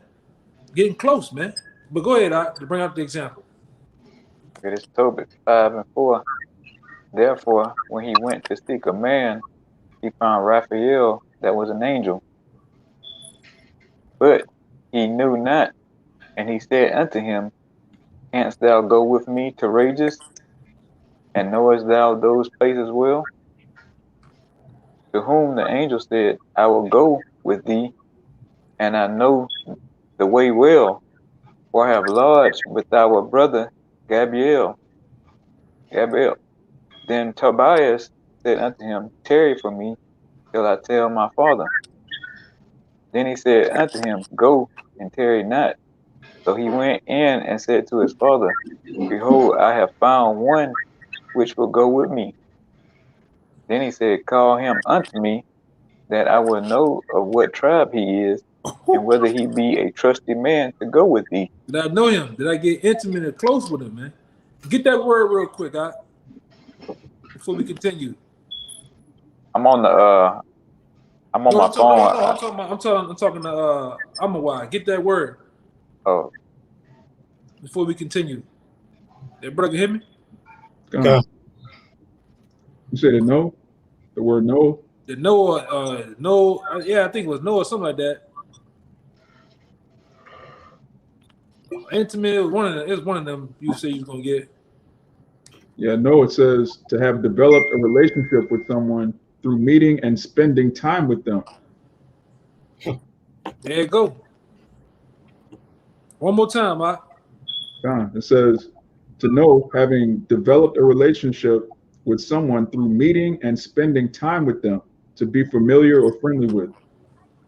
Getting close, man. But go ahead, to bring out the example. Okay, this Tobit 5 and 4. Therefore, when he went to seek a man, he found Raphael that was an angel. But he knew not, and he said unto him, Canst thou go with me to Rages? And knowest thou those places well? To whom the angel said, I will go with thee, and I know the way well, for I have lodged with our brother Gabriel. Then Tobias said unto him, Tarry for me till I tell my father. Then he said unto him, Go and tarry not. So he went in and said to his father, Behold, I have found one which will go with me. Then he said, Call him unto me, that I will know of what tribe he is, and whether he be a trusty man to go with thee. Did I know him? Did I get intimate and close with him, man? Get that word real quick, before we continue. I'm on my phone. I'm talking to Amawai. Get that word. Oh. Before we continue. That brother hear me? Yeah. You said it no? The word no? The Noah, no, yeah, I think it was Noah, something like that. Intimate, it was one of them you say you was gonna get. Yeah, no, it says to have developed a relationship with someone through meeting and spending time with them. There you go. One more time, It says to know, having developed a relationship with someone through meeting and spending time with them, to be familiar or friendly with.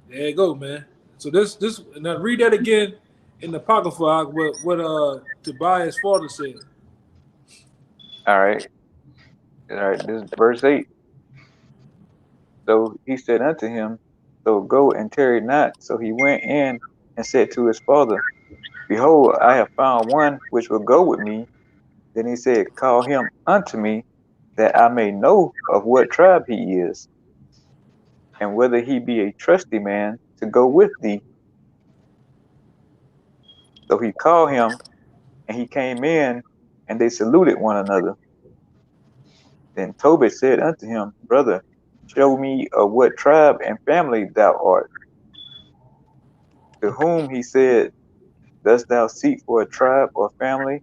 There you go, man. So this now read that again in the Apocrypha, what Tobias' father said. All right, this is verse 8. So he said unto him, So go and tarry not. So he went in and said to his father, Behold, I have found one which will go with me. Then he said, Call him unto me, that I may know of what tribe he is, and whether he be a trusty man to go with thee. So he called him, and he came in, and they saluted one another. Then Tobit said unto him, Brother, show me of what tribe and family thou art. To whom he said, dost thou seek for a tribe or family,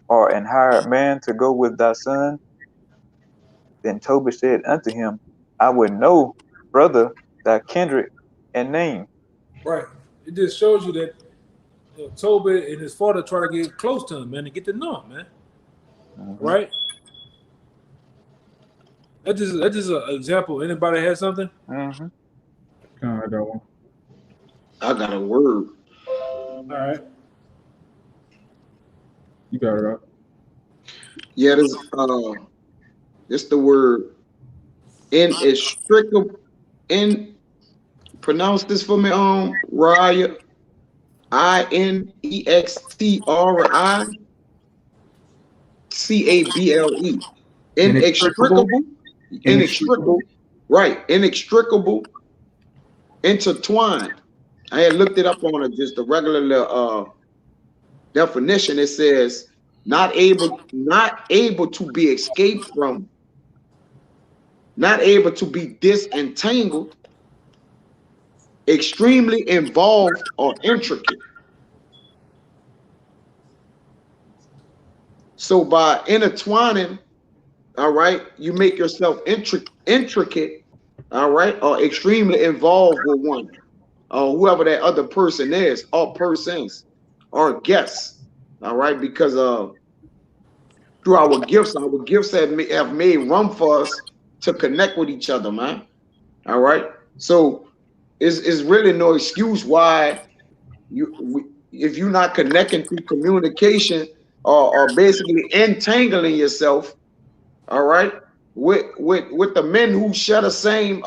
or an hired man to go with thy son? Then Tobit said unto him, I would know, brother, thy kindred and name. Right. It just shows you that Tobit and his father try to get close to him, man, and get to know him, man. Mhm. Right? That's just an example. Anybody has something? Mhm. I got one. I got a word. All right. You got it up. Yeah, this the word inextricable. Pronounce this for me, Raya. INEXTRICABLE. Inextricable. Inextricable. Right. Inextricable. Intertwined. I had looked it up on just a regular definition. It says not able to be escaped from, not able to be disentangled, extremely involved or intricate. So by intertwining, all right, you make yourself intricate, all right, or extremely involved with one, or whoever that other person is, or persons, or guests, all right, because through our gifts have made room for us to connect with each other, man. All right, so it's really no excuse why if you're not connecting through communication or basically entangling yourself, all right, with the men who share the same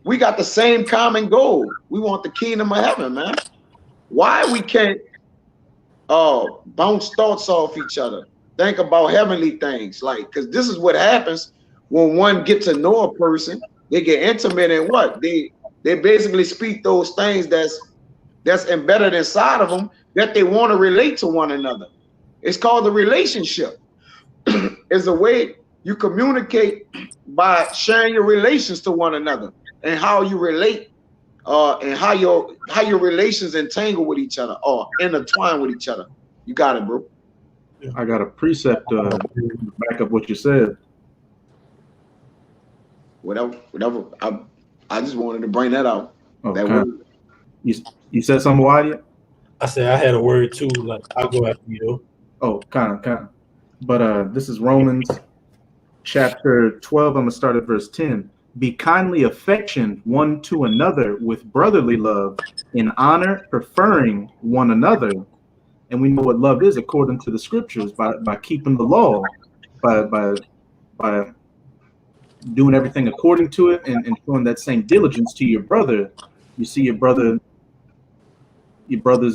we got the same common goal. We want the kingdom of heaven, man. Why we can't bounce thoughts off each other, think about heavenly things, like, because this is what happens when one gets to know a person. They get intimate, and what they basically speak those things that's embedded inside of them that they want to relate to one another. It's called the relationship. It's a way you communicate by sharing your relations to one another and how you relate, and how your relations entangle with each other or intertwine with each other. You got it, bro. I got a precept back up what you said. Whatever. I just wanted to bring that out. Oh, That word. You said something, Wadi? I said I had a word too. Like, I'll go after you. Oh, kind of. But this is Romans chapter 12. I'm gonna start at verse 10. Be kindly affectioned one to another with brotherly love, in honor, preferring one another. And we know what love is according to the scriptures, by keeping the law, by doing everything according to it, and showing that same diligence to your brother. You see your brothers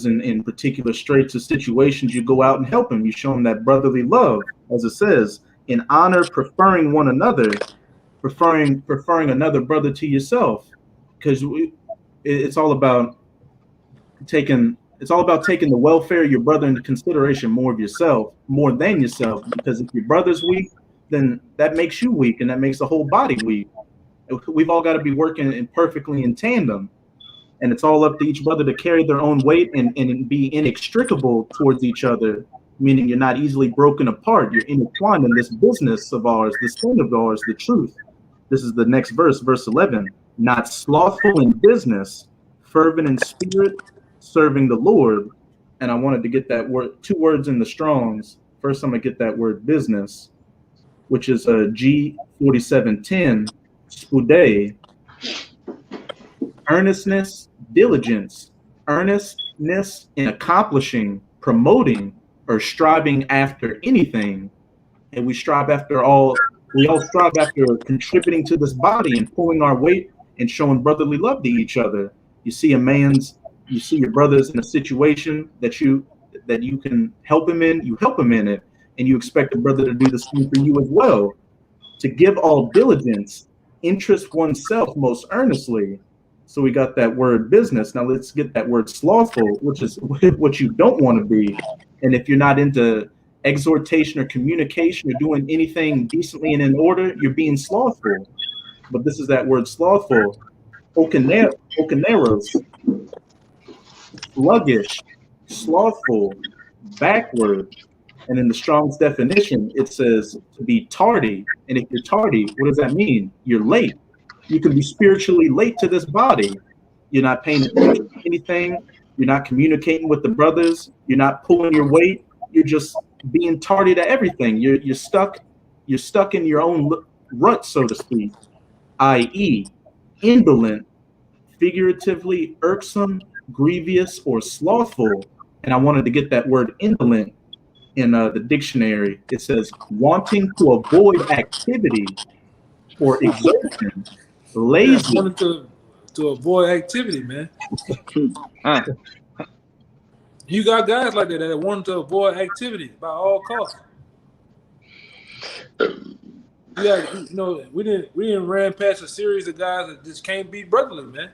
in particular straits or situations, you go out and help them. You show them that brotherly love, as it says, in honor, preferring one another, preferring another brother to yourself, because it's all about taking the welfare of your brother into consideration more than yourself. Because if your brother's weak, then that makes you weak, and that makes the whole body weak. We've all got to be working perfectly in tandem, and it's all up to each brother to carry their own weight and be inextricable towards each other, meaning you're not easily broken apart. You're intertwined in this business of ours, this thing of ours, the truth. This is the next verse, verse 11. Not slothful in business, fervent in spirit, serving the Lord. And I wanted to get that word, 2 words in the Strongs. First, I'm going to get that word business, which is G4710, spude, earnestness, diligence, earnestness in accomplishing, promoting, or striving after anything. And we all strive after contributing to this body and pulling our weight and showing brotherly love to each other. You see your brothers in a situation that you can help him in, you help him in it, and you expect the brother to do the same for you as well. To give all diligence, interest oneself most earnestly. So we got that word business. Now let's get that word slothful, which is what you don't want to be. And if you're not into exhortation or communication or doing anything decently and in order, you're being slothful. but this is that word slothful. Okaneros, sluggish, slothful, backward. And in the Strong's definition, it says to be tardy. And if you're tardy, what does that mean? You're late. You can be spiritually late to this body. You're not paying attention to anything. You're not communicating with the brothers. You're not pulling your weight. You're just being tardy to everything. You're stuck. You're stuck in your own rut, so to speak. I.e., indolent, figuratively irksome, grievous, or slothful. And I wanted to get that word indolent in the dictionary. It says wanting to avoid activity or exertion, lazy. Yeah, wanting to avoid activity, man. You got guys like that want to avoid activity by all costs. Yeah, you know, we didn't ran past a series of guys that just can't be brotherly, man.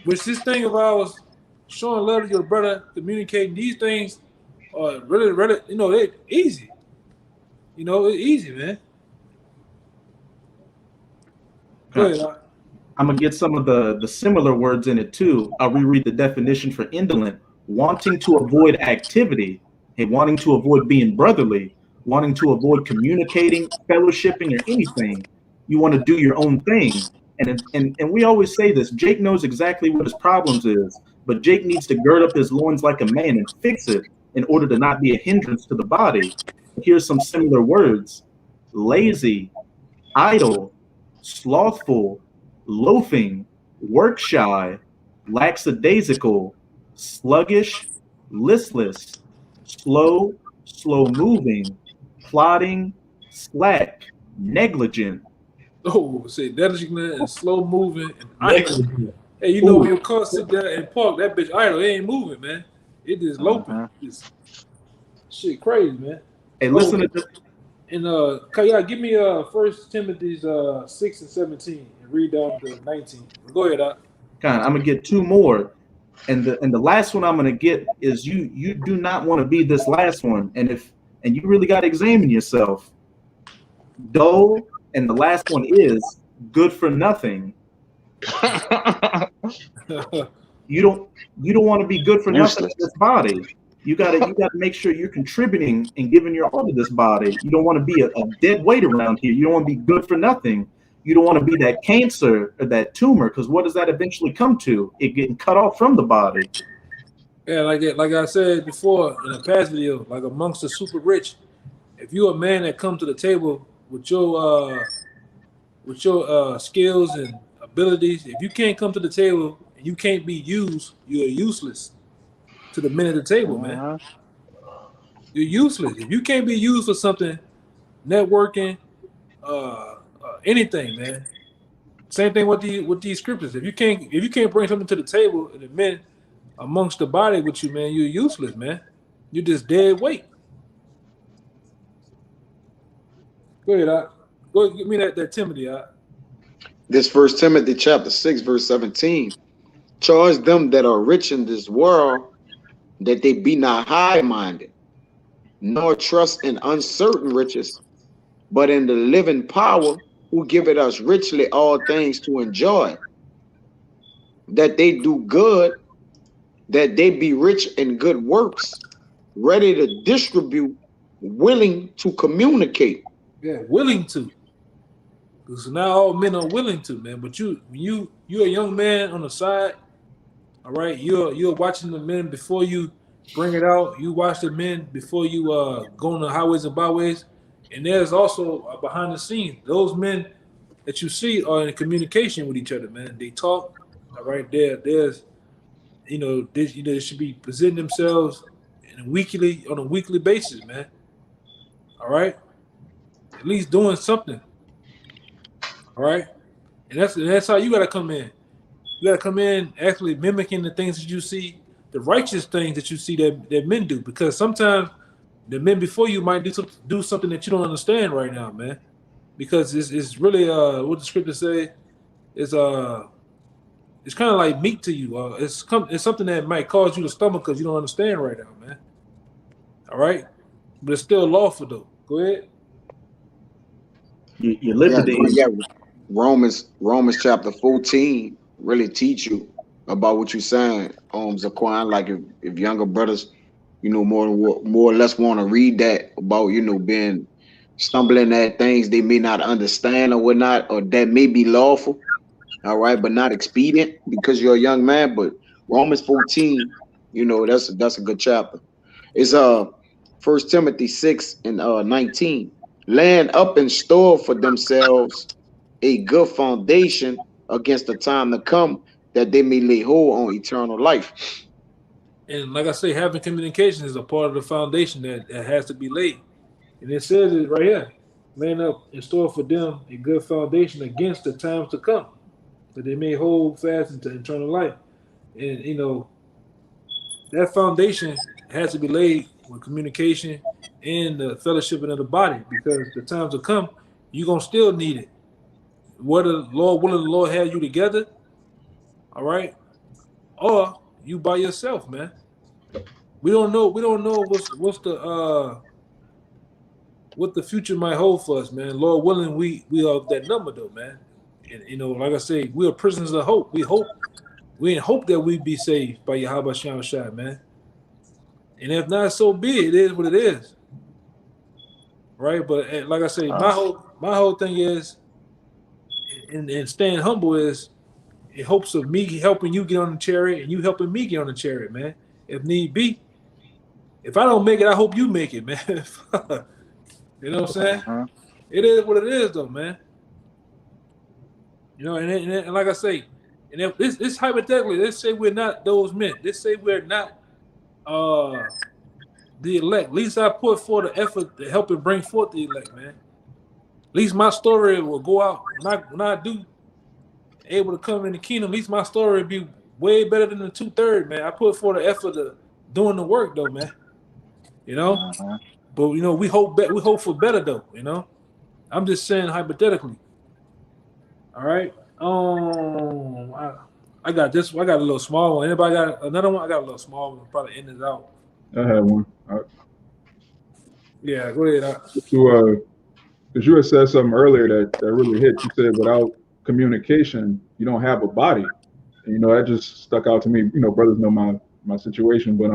Which this thing of ours, showing love to your brother, communicating these things, are really, you know, they're easy. You know, it's easy, man. Go ahead. I'm gonna get some of the similar words in it too. I'll reread the definition for indolent: wanting to avoid activity, wanting to avoid being brotherly, wanting to avoid communicating, fellowshipping, or anything. You want to do your own thing. And we always say this. Jake knows exactly what his problems is, but Jake needs to gird up his loins like a man and fix it in order to not be a hindrance to the body. Here's some similar words: lazy, idle, slothful, loafing, work shy, lackadaisical, sluggish, listless, slow moving, plodding, slack, negligent. Oh, say negligent and slow moving and idle. Hey, you know when your car sit there and park, that bitch idle, it ain't moving, man. It is loping. It's shit crazy, man. Hey, listen to this. And Kaya, give me 1 Timothy 6 and 17 and read down to 19. Go ahead, I'm gonna get two more. And the last one I'm gonna get is you do not want to be this last one. And you really gotta examine yourself. Dull, and the last one is good for nothing. You don't want to be good for nothing in this body. You gotta make sure you're contributing and giving your all to this body. You don't want to be a dead weight around here. You don't want to be good for nothing. You don't want to be that cancer or that tumor, because what does that eventually come to? It getting cut off from the body. Yeah, like I said before in a past video, like amongst the super rich, if you're a man that comes to the table with your skills and abilities, if you can't come to the table and you can't be used, you're useless to the men at the table, man. You're useless. If you can't be used for something, networking, anything, man. Same thing with these scriptures. If you can't bring something to the table and the men amongst the body with you, man, you're useless, man. You're just dead weight. Go ahead, go give me that Timothy, This 1 Timothy chapter 6, verse 17. Charge them that are rich in this world that they be not high-minded, nor trust in uncertain riches, but in the living power who giveth us richly all things to enjoy. That they do good, that they be rich in good works, ready to distribute, willing to communicate. Yeah, willing to. Because now all men are willing to, man. But you're a young man on the side, all right? You're watching the men before you bring it out. You watch the men before you go on the highways and byways. And there's also behind the scenes. Those men that you see are in communication with each other, man. They talk, all right? There's they should be presenting themselves on a weekly basis, man. All right? At least doing something. All right, and that's how you gotta come in. You gotta come in actually mimicking the things that you see, the righteous things that you see that men do. Because sometimes the men before you might do something that you don't understand right now, man. Because it's really what the scripture say is it's kind of like meat to you. It's something that might cause you to stumble because you don't understand right now, man. All right, but it's still lawful though. Go ahead. You live today. Yeah. Romans chapter 14 really teach you about what you're saying, Zaquan. Like if younger brothers, more or less want to read that about, being stumbling at things they may not understand or whatnot, or that may be lawful, all right, but not expedient because you're a young man. But Romans 14, that's a good chapter. It's 1 Timothy 6 and 19. Laying up in store for themselves a good foundation against the time to come, that they may lay hold on eternal life. And like I say, having communication is a part of the foundation that has to be laid. And it says it right here, laying up in store for them a good foundation against the times to come, that they may hold fast into eternal life. And that foundation has to be laid with communication and the fellowshipping of the body, because the times to come, you're gonna still need it. Whether the Lord willing, the Lord have you together, all right, or you by yourself, man. We don't know what's the what the future might hold for us, man. Lord willing, we are that number though, man. And like I say, we are prisoners of hope. We hope that we be saved by Yahweh Shai, man. And if not, so be it. It is what it is, right? But like I say, my whole thing is, and staying humble is in hopes of me helping you get on the chariot and you helping me get on the chariot, man. If need be. If I don't make it, I hope you make it, man. You know what I'm saying? It is what it is, though, man. And like I say, and if this hypothetically, let's say we're not those men. Let's say we're not the elect. At least I put forth the effort to help and bring forth the elect, man. At least my story will go out when I do able to come in the kingdom. At least my story will be way better than the 2/3, man. I put forth the effort of doing the work, though, man. But we hope for better, though. I'm just saying hypothetically. All right. I got this. I got a little small one. Anybody got another one? I got a little small one. Probably end it out. I had one. Yeah, go ahead. Because you had said something earlier that really hit. You said without communication, you don't have a body. And, that just stuck out to me. Brothers know my situation, but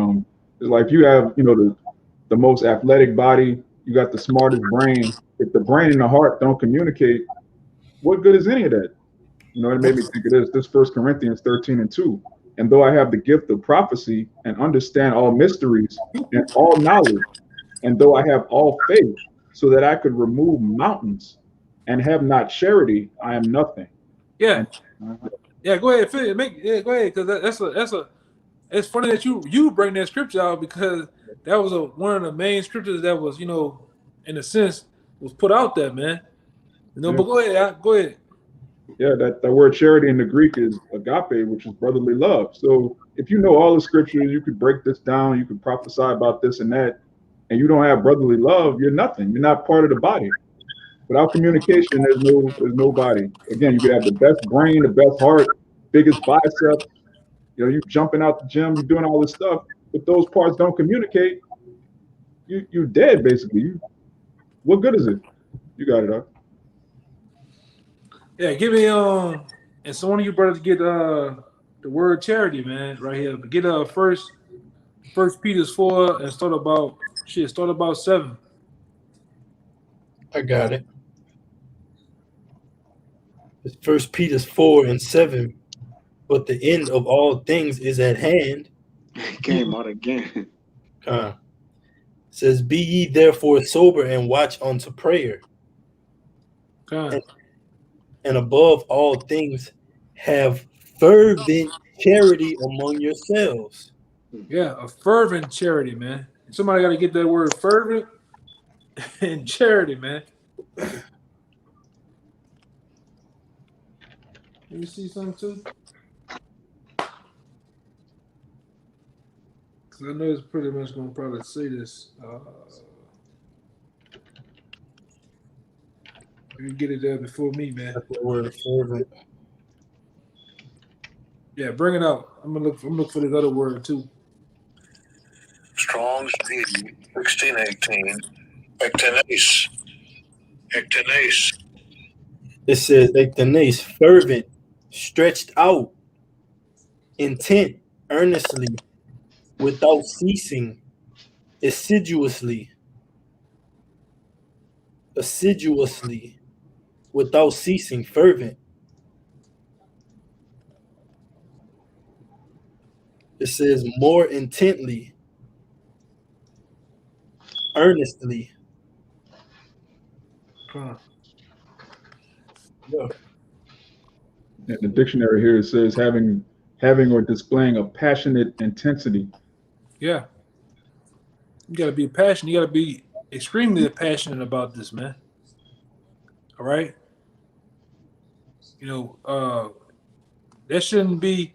it's like you have, the most athletic body, you got the smartest brain. If the brain and the heart don't communicate, what good is any of that? It made me think of this 1 Corinthians 13:2. And though I have the gift of prophecy and understand all mysteries and all knowledge, and though I have all faith so that I could remove mountains and have not charity, I am nothing. Yeah. Yeah, go ahead, Phil. Go ahead, because it's funny that you bring that scripture out, because that was one of the main scriptures that was, in a sense, was put out there, man. But go ahead. Yeah, that word charity in the Greek is agape, which is brotherly love. So if you know all the scriptures, you could break this down, you could prophesy about this and that, and you don't have brotherly love, you're nothing. You're not part of the body. Without communication, there's no body. Again, you could have the best brain, the best heart, biggest biceps. You jumping out the gym, you're doing all this stuff. If those parts don't communicate, you're dead basically. What good is it? You got it, huh? Yeah, give me and so one of you brothers get the word charity, man, right here. But get first Peter 4 and start about 7. I got it. It's 1 Peter 4:7. But the end of all things is at hand. Came out again. It says, be ye therefore sober and watch unto prayer. And above all things, have fervent charity among yourselves. Yeah, a fervent charity, man. Somebody got to get that word fervent and charity, man. Let me see something too. Because I know it's pretty much going to probably say this. You get it there before me, man. That's the word fervent. Yeah, bring it out. I'm gonna look for this other word too. Strong's G 1618. Ectenes. It says like the nace fervent, stretched out, intent, earnestly, without ceasing, assiduously, without ceasing, fervent. It says more intently, earnestly. Huh. Yeah. In the dictionary here, it says having or displaying a passionate intensity. Yeah. You gotta be passionate. You gotta be extremely passionate about this, man. All right. You know, that shouldn't be,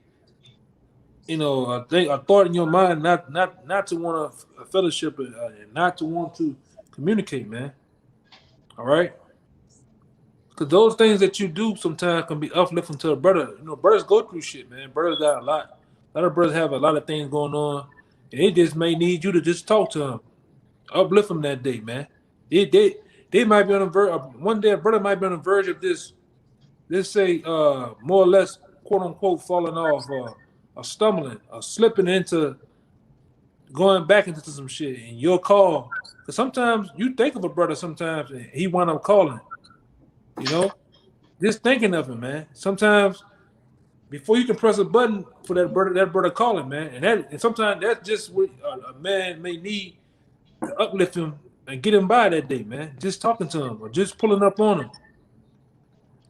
you know, a thought in your mind not to want a fellowship and not to want to communicate, man. All right. Because those things that you do sometimes can be uplifting to a brother. You know, brothers go through shit, man. Brothers got a lot. A lot of brothers have a lot of things going on, and they just may need you to just talk to them, uplift them that day, man. They might be on the verge. One day, a brother might be on the verge of this. Let's say, more or less, quote unquote, falling off, or stumbling, or slipping into going back into some shit, and you'll call. Because sometimes you think of a brother, sometimes and he wind up calling. You know, just thinking of him, man. Sometimes before you can press a button for that brother calling, man, and sometimes that's just what a man may need to uplift him and get him by that day, man. Just talking to him or just pulling up on him.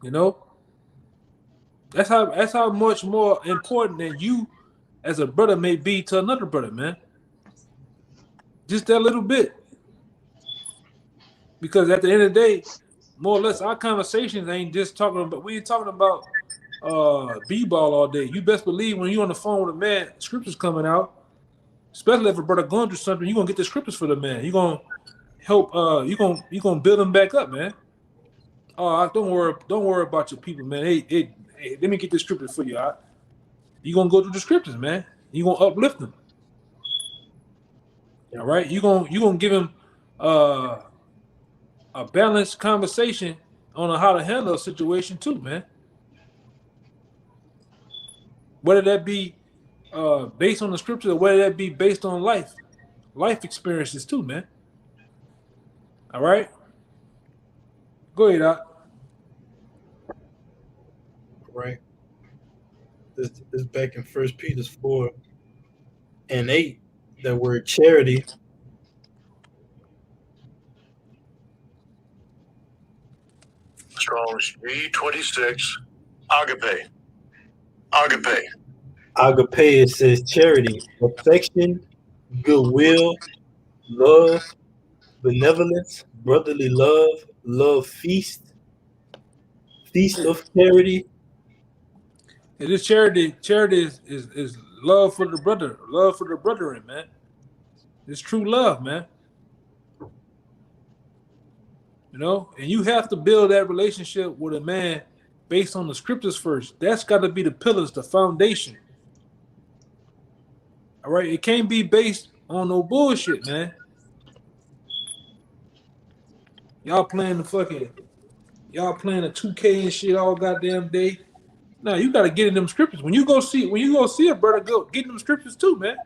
You know, that's how much more important than you as a brother may be to another brother, man. Just that little bit, because at the end of the day, more or less, our conversations ain't just talking about. We ain't talking about b-ball all day. You best believe when you on the phone with a man, scriptures coming out. Especially if a brother going through something, you gonna get the scriptures for the man. You gonna help. You gonna build him back up, man. Don't worry about your people, man. Hey, let me get the scriptures for you. You gonna go through the scriptures, man. You gonna uplift them. All right. You gonna give him a balanced conversation on how to handle a situation too, man. Whether that be based on the scripture or whether that be based on life experiences too, man. All right. Go ahead, Doc. Right. This back in 1 Peter 4:8. That word charity. Strong's G26. Agape. Agape. Agape, it says charity, affection, goodwill, love, benevolence, brotherly love feast of charity. It is charity. Charity is love for the brother, love for the brethren, man. It's true love, man. You know, and you have to build that relationship with a man based on the scriptures first. That's got to be the pillars, the foundation. All right, it can't be based on no bullshit, man. Y'all playing the 2K and shit all goddamn day. No, you gotta get in them scriptures. When you go see a brother, go get in them scriptures too, man.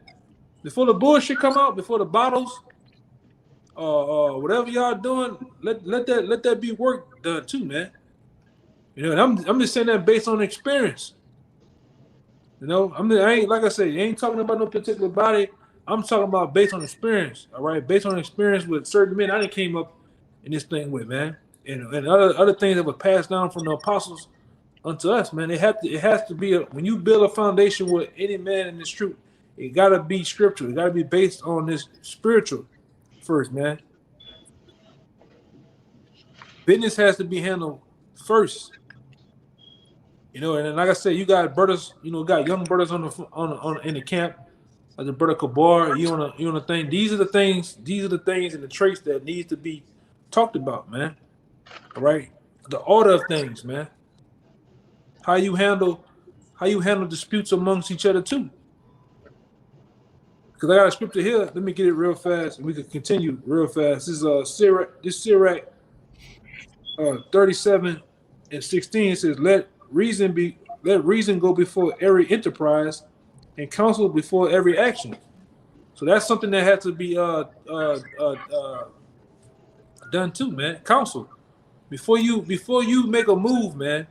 Before the bullshit come out, before the bottles, whatever y'all doing, let that be work done too, man. You know, and I'm just saying that based on experience. You know, I ain't like I said, I ain't talking about no particular body. I'm talking about based on experience. All right, based on experience with certain men I done came up in this thing with, man, and other things that were passed down from the apostles unto us, man. It has to be when you build a foundation with any man in this truth, it gotta be scriptural. It gotta be based on this spiritual first, man. Business has to be handled first. You know, and like I said, you got brothers, you know, got young brothers on in the camp, like the brother Kabar, you on the thing. These are the things and the traits that needs to be talked about, man. All right. The order of things, man. How you handle disputes amongst each other too. Because I got a scripture here. Let me get it real fast, and we can continue real fast. This is Sirach 37 And 16 it says, let reason go before every enterprise, and counsel before every action. So that's something that has to be done too, man. Counsel before you make a move, man.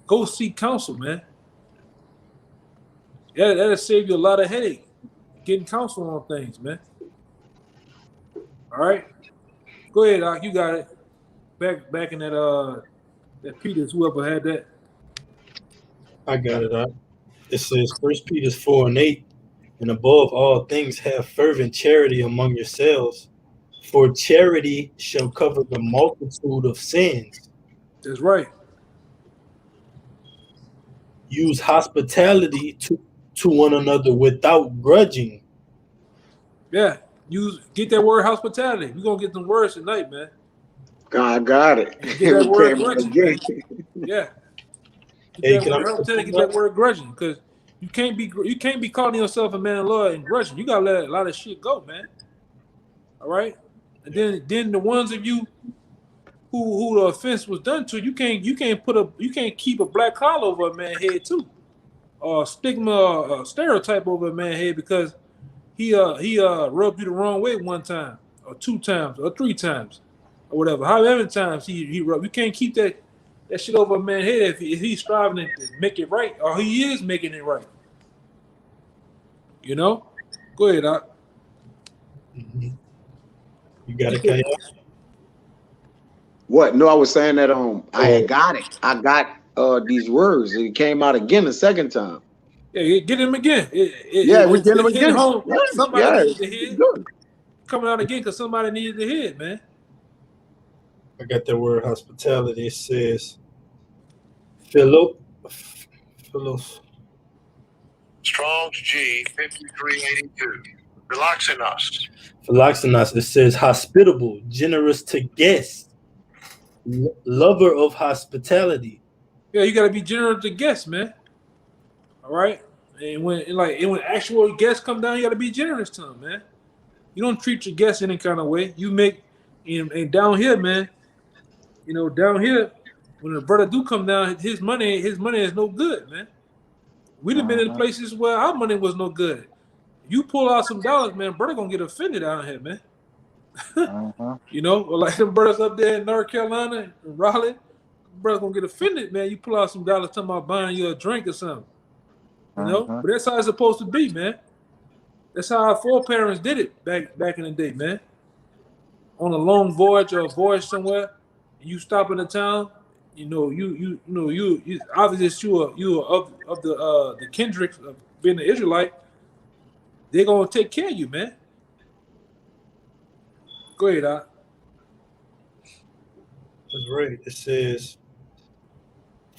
Go seek counsel, man. Yeah, that'll save you a lot of headache getting counsel on things, man. All right, go ahead, Doc. You got it. Back in that Peters, whoever had that. I got it up. It says 1 Peter 4:8, and above all things have fervent charity among yourselves, for charity shall cover the multitude of sins. That's right. Use hospitality to one another without grudging. Yeah, get that word hospitality. We're gonna get some words tonight, man. God got it. Get that word grudging, man. Yeah. Get that word grudging, because you can't be calling yourself a man of law and grudging. You gotta let a lot of shit go, man. All right, and then the ones of you who the offense was done to, you can't keep a black cloud over a man's head too, or stigma, stereotype over a man's head because he rubbed you the wrong way one time or 2 times or 3 times or whatever. However many times he rubbed, you can't keep that shit over a man's head if he's striving to make it right, or he is making it right. You know? Go ahead, Doc. Mm-hmm. You got it, Kyle? What? No, I was saying that I got it. I got these words. It came out again the second time. Yeah, get him again. We get him again. Home. Somebody needed to hear it. Good. Coming out again because somebody needed to hear it, man. I got that word hospitality. It says Philos. Strong's G 5382. Philoxenos. It says hospitable, generous to guests, lover of hospitality. Yeah, you gotta be generous to guests, man. All right, and when actual guests come down, you gotta be generous to them, man. You don't treat your guests any kind of way. You make and down here, man. You know, down here, when the brother do come down, his money is no good, man. We'd have been in places where our money was no good. You pull out some dollars, man, brother gonna get offended out here, man. You know, like them brothers up there in North Carolina and Raleigh, brother gonna get offended, man. You pull out some dollars talking about buying you a drink or something. You know, but that's how it's supposed to be, man. That's how our foreparents did it back in the day, man. On a long voyage or a voyage somewhere, and you stop in a town, you obviously you are of the kindred of being an Israelite. They're gonna take care of you, man. Go ahead, Doc. That's right. It says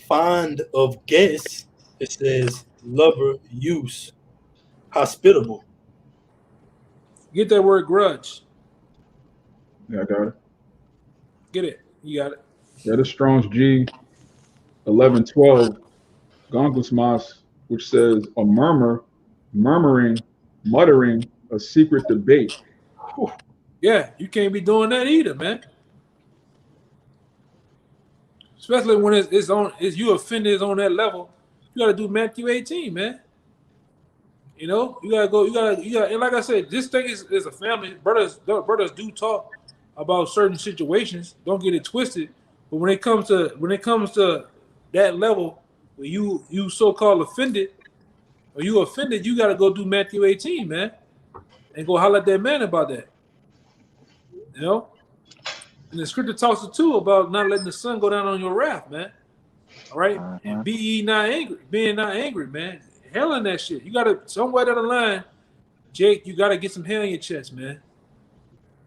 fond of guests. It says lover, use, hospitable. Get that word grudge. Yeah, I got it. Get it. You got it. Yeah, the Strong's G 1112, Gonglismas, which says a murmur, murmuring, muttering, a secret debate. Whew. Yeah, you can't be doing that either, man. Especially when it's you offended on that level. You gotta do Matthew 18, man. You know, you gotta, and like I said, this thing is a family. Brothers do talk about certain situations. Don't get it twisted. But when it comes to that level where you so-called offended, or you offended, you gotta go do Matthew 18, man, and go holler at that man about that. You know, and the scripture talks too about not letting the sun go down on your wrath, man. All right, and be ye not angry, being not angry, man. Hell in that shit. You gotta somewhere down the line, Jake. You gotta get some hell in your chest, man.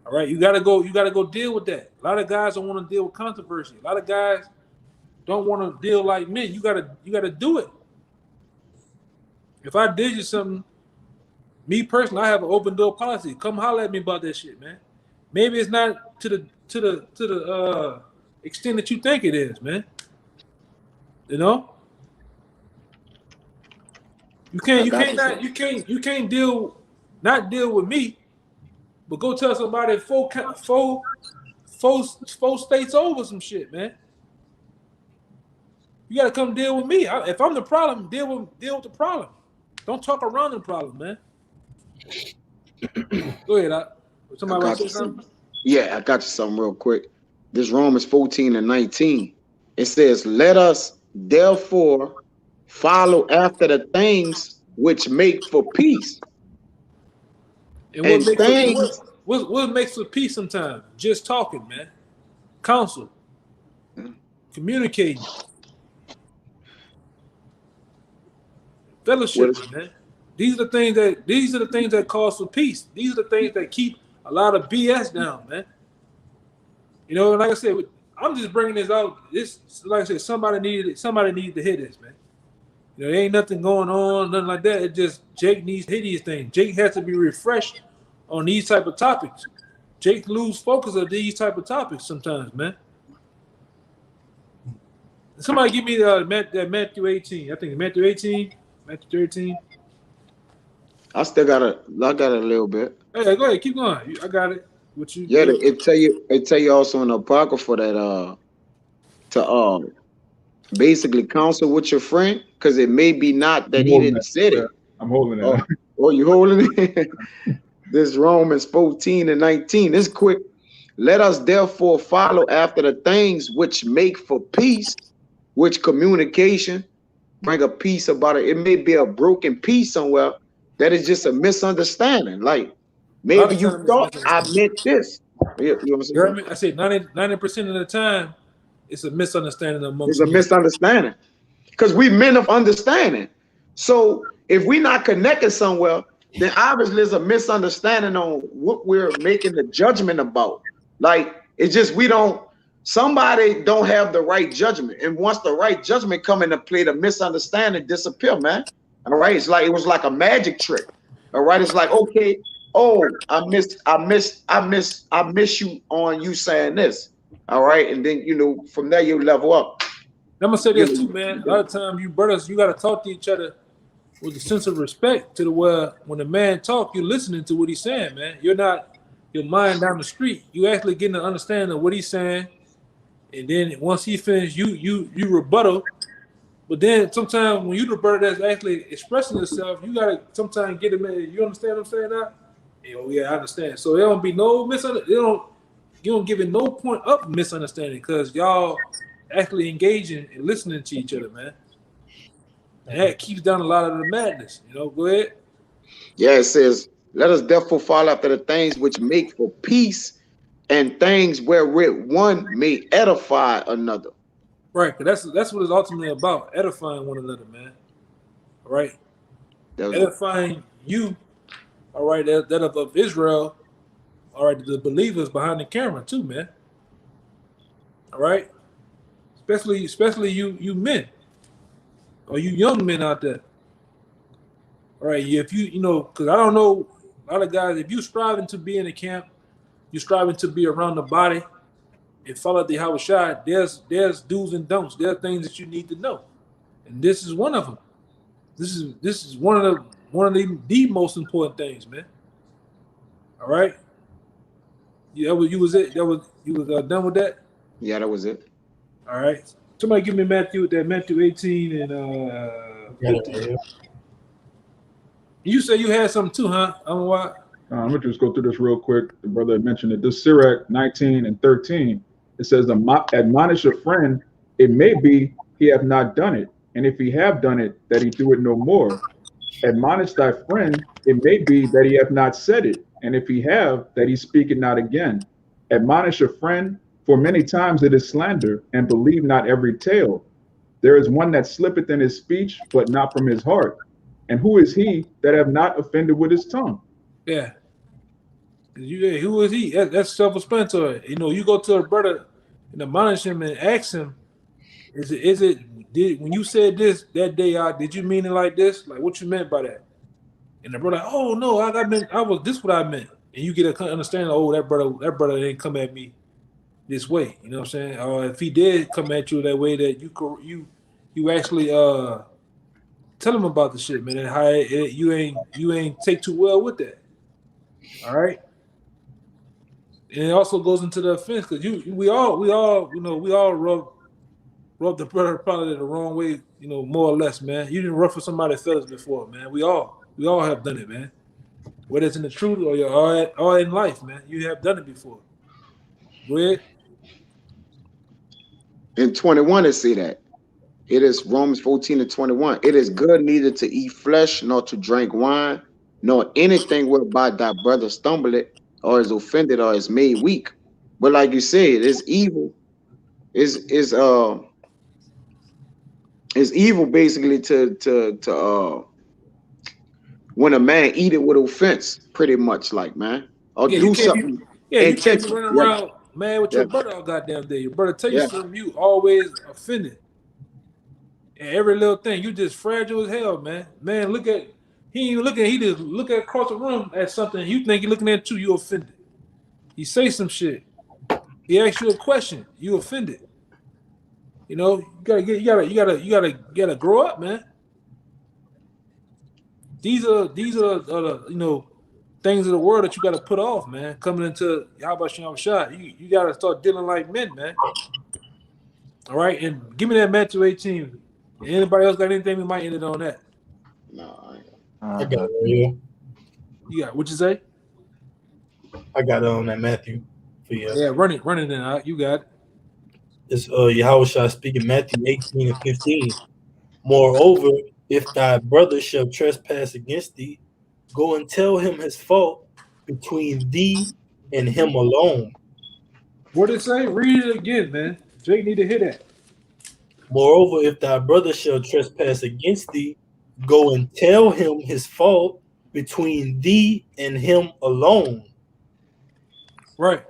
All right, you gotta go deal with that. A lot of guys don't want to deal with controversy. A lot of guys don't want to deal like men. You gotta do it. If I did you something, me personally, I have an open door policy. Come holler at me about that shit, man. Maybe it's not to the extent that you think it is, man. You know, you can't deal with me, but go tell somebody four states over some shit, man. You got to come deal with me. If I'm the problem, deal with the problem. Don't talk around the problem, man. Go ahead. Somebody want to say something? Yeah, I got you something real quick. This Romans 14 and 19. It says, let us therefore follow after the things which make for peace. And what makes for peace sometimes? Just talking, man. Counsel. Communicating. Fellowship, man. These are the things that cause for peace. These are the things that keep a lot of BS down, man. You know, like I said, I'm just bringing this out. This, like I said, somebody needed to hear this, man. You know, there ain't nothing going on, nothing like that. It just Jake needs to hear these things. Jake has to be refreshed on these type of topics. Jake lose focus of these type of topics sometimes, man. Somebody give me that Matthew 18. I think Matthew 18, Matthew 13. I got a little bit. Hey, go ahead, keep going. I got it. What you? Yeah, it tell you also in the apocrypha that to basically counsel with your friend, because it may be not that he didn't say it. I'm holding it. Oh, you holding it? This Romans 14 and 19. This quick. Let us therefore follow after the things which make for peace, which communication bring a peace about it. It may be a broken peace somewhere that is just a misunderstanding. Like maybe you thought I meant this. You know what I'm saying? I said 90% of the time, it's a misunderstanding amongst. It's a misunderstanding because we men of understanding. So if we're not connected somewhere, then obviously there's a misunderstanding on what we're making the judgment about. Like it's just somebody don't have the right judgment, and once the right judgment come into play, the misunderstanding disappear, man. All right, it was like a magic trick. All right, it's like, okay, oh, I miss you on you saying this. All right, and then from there you level up. I'm gonna say this too, man. A lot of times you brothers, you gotta talk to each other with a sense of respect to the where when a man talk, you're listening to what he's saying, man. You're not your mind down the street. You actually getting an understanding of what he's saying, and then once he finished, you rebuttal. But then sometimes when you the brother that's actually expressing yourself, you gotta sometimes get him in. You understand what I'm saying now? Oh yeah, I understand. So there don't be no misunderstanding. You don't give it no point of misunderstanding because y'all actually engaging and listening to each other, man. And that keeps down a lot of the madness. Go ahead. Yeah, it says, let us therefore follow after the things which make for peace and things wherewith one may edify another. Right, because that's what it's ultimately about, edifying one another, man. All right? Edifying you, all right, that of Israel, all right, the believers behind the camera too, man. All right? Especially you men, or you young men out there. All right, if because I don't know, a lot of guys, if you're striving to be in the camp, you're striving to be around the body, and follow the Hawashai, there's do's and don'ts. There are things that you need to know, and this is one of them. This is one of the most important things, man. All right. Yeah, you was done with that. Yeah, that was it. All right. Somebody give me Matthew 18 and 15. You said you had something too, huh? I'm gonna just go through this real quick. The brother had mentioned it. This Sirach 19 and 13. It says, admonish a friend, it may be he have not done it, and if he have done it, that he do it no more. Admonish thy friend, it may be that he have not said it, and if he have, that he speak it not again. Admonish a friend, for many times it is slander, and believe not every tale. There is one that slippeth in his speech, but not from his heart. And who is he that have not offended with his tongue? Yeah. Who is he? That's self-explanatory. You go to a brother and admonish him and ask him, when you said this that day, did you mean it like this? Like what you meant by that? And the brother, oh no, this what I meant. And you get an understanding, oh, that brother didn't come at me this way. You know what I'm saying? Or if he did come at you that way, that you actually tell him about the shit, man, and how you ain't take too well with that. All right. And it also goes into the offense because we all rub rub the brother probably the wrong way, you know, more or less, man. You didn't ruffle somebody's feathers before, man. We all have done it, man. Whether it's in the truth or in life, man. You have done it before. Go ahead. In 21, it say that. It is Romans 14 and 21. It is good neither to eat flesh, nor to drink wine, nor anything whereby thy brother stumbleth, or is offended, or is made weak. But like you said, it's evil. Is evil basically to when a man eat it with offense, pretty much, like, man, or Yeah, do something. You can't be intentional. running around mad with your brother all goddamn day. Your brother tell you Yeah. something, you always offended. And every little thing, you just fragile as hell, man. Man, he ain't even looking, he just look at across the room at something, you think you're looking at too, you offended. He say some shit. He asks you a question, you offended. You know, you gotta grow up, man. These are the, you know, things of the world that you gotta put off, man. Coming into Shabbat, you gotta start dealing like men, man. All right, and give me that Matthew 18. Anybody else got anything? We might end it on that. No, I got it right here. You got what you say? I got it on that Matthew for you. Yeah, run it then. You got it. It's Yahushua speaking, Matthew 18 and 15. Moreover, if thy brother shall trespass against thee, go and tell him his fault between thee and him alone. What did it say? Read it again, man. Jake need to hear that. Moreover, if thy brother shall trespass against thee, go and tell him his fault between thee and him alone. Right.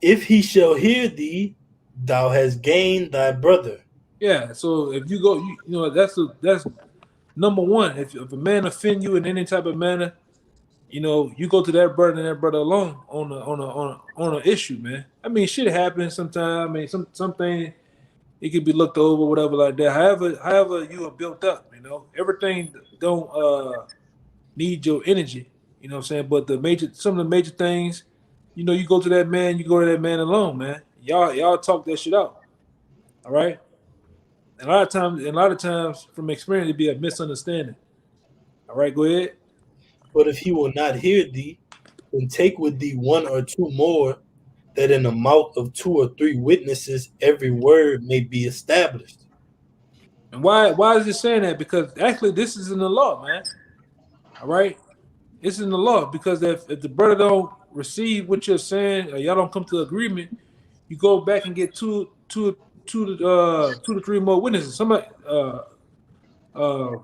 If he shall hear thee, thou hast gained thy brother. Yeah. So if you go, you know that's number one. If a man offend you in any type of manner, you know you go to that brother and that brother alone on an issue, man. I mean, shit happens sometimes. I mean, something it could be looked over, whatever like that. However you are built up, you know, everything don't need your energy. You know what I'm saying? But some of the major things, you know, you go to that man alone, man. Y'all talk that shit out. All right. And a lot of times from experience it'd be a misunderstanding. All right, go ahead. But if he will not hear thee, then take with thee one or two more, that in the mouth of 2 or 3 witnesses every word may be established. And why is it saying that? Because actually this is in the law, man. All right. It's in the law because if the brother don't receive what you're saying or y'all don't come to agreement, you go back and get two to 3 more witnesses. Somebody I'm a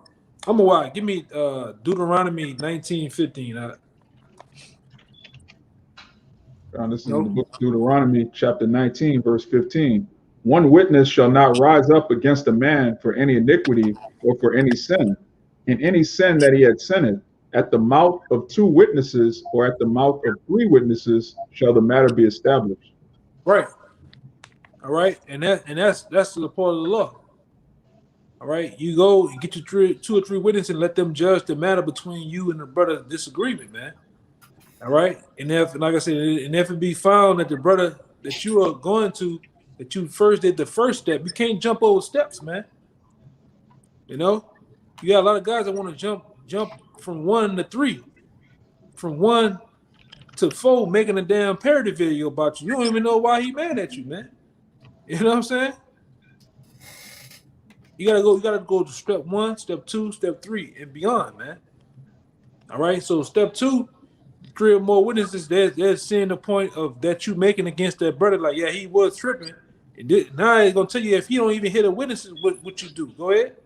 why. Give me Deuteronomy 19:15. This is in the book of Deuteronomy, chapter 19, verse 15. One witness shall not rise up against a man for any iniquity or for any sin. In any sin that he had sinned, at the mouth of 2 witnesses or at the mouth of 3 witnesses shall the matter be established. Right. All right. And that's the part of the law. All right. You go and get your 2 or 3 witnesses and let them judge the matter between you and the brother's disagreement, man. All right. And if, like I said, and if it be found that the brother that you are going to, that you first did the first step, you can't jump over steps, man. You know, you got a lot of guys that want to jump from 1 to 3, from 1 to 4, making a damn parody video about you. You don't even know why he mad at you, man. You know what I'm saying? You gotta go to step 1, step 2, step 3, and beyond, man. All right. So step 2, 3 or more witnesses, they're seeing the point of that you making against that brother. Like, yeah, he was tripping. And now he's gonna tell you if he don't even hear the witnesses, what you do. Go ahead.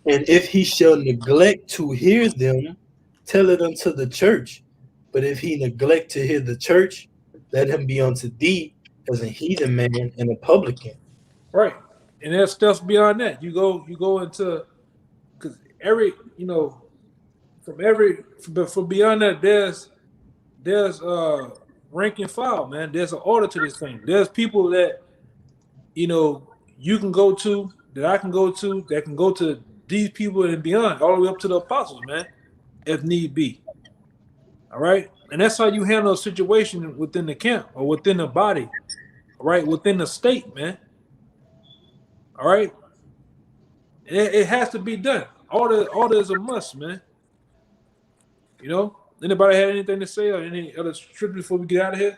And if he shall neglect to hear them, tell it unto the church. But if he neglect to hear the church, let him be unto thee as a heathen man and a publican. Right. And there's stuff beyond that. You go into, because every, you know, from beyond that, there's rank and file, man. There's an order to this thing. There's people that, you know, you can go to, that I can go to, that can go to these people and beyond, all the way up to the apostles, man, if need be. All right. And that's how you handle a situation within the camp or within the body. all right, within the state, man. All right, it has to be done. Order is a must, man. You know, anybody have anything to say or any other scripture before we get out of here?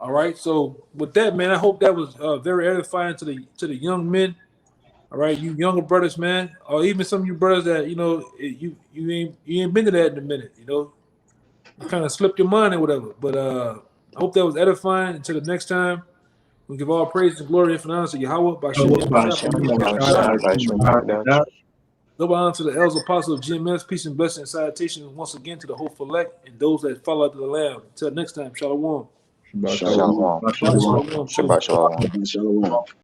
All right, so with that, man, I hope that was very edifying to the young men. All right, you younger brothers, man, or even some of you brothers that you ain't been to that in a minute. You know, you kind of slipped your mind or whatever. But I hope that was edifying. Until the next time, we give all praise and glory and honor to Yahweh. Double honor to the elders, apostles of GMS. Peace and blessing and salutations once again to the whole elect and those that follow after the Lamb. Until next time, shalom. Shalom. Shalom. Shabbat shalom. Shalom.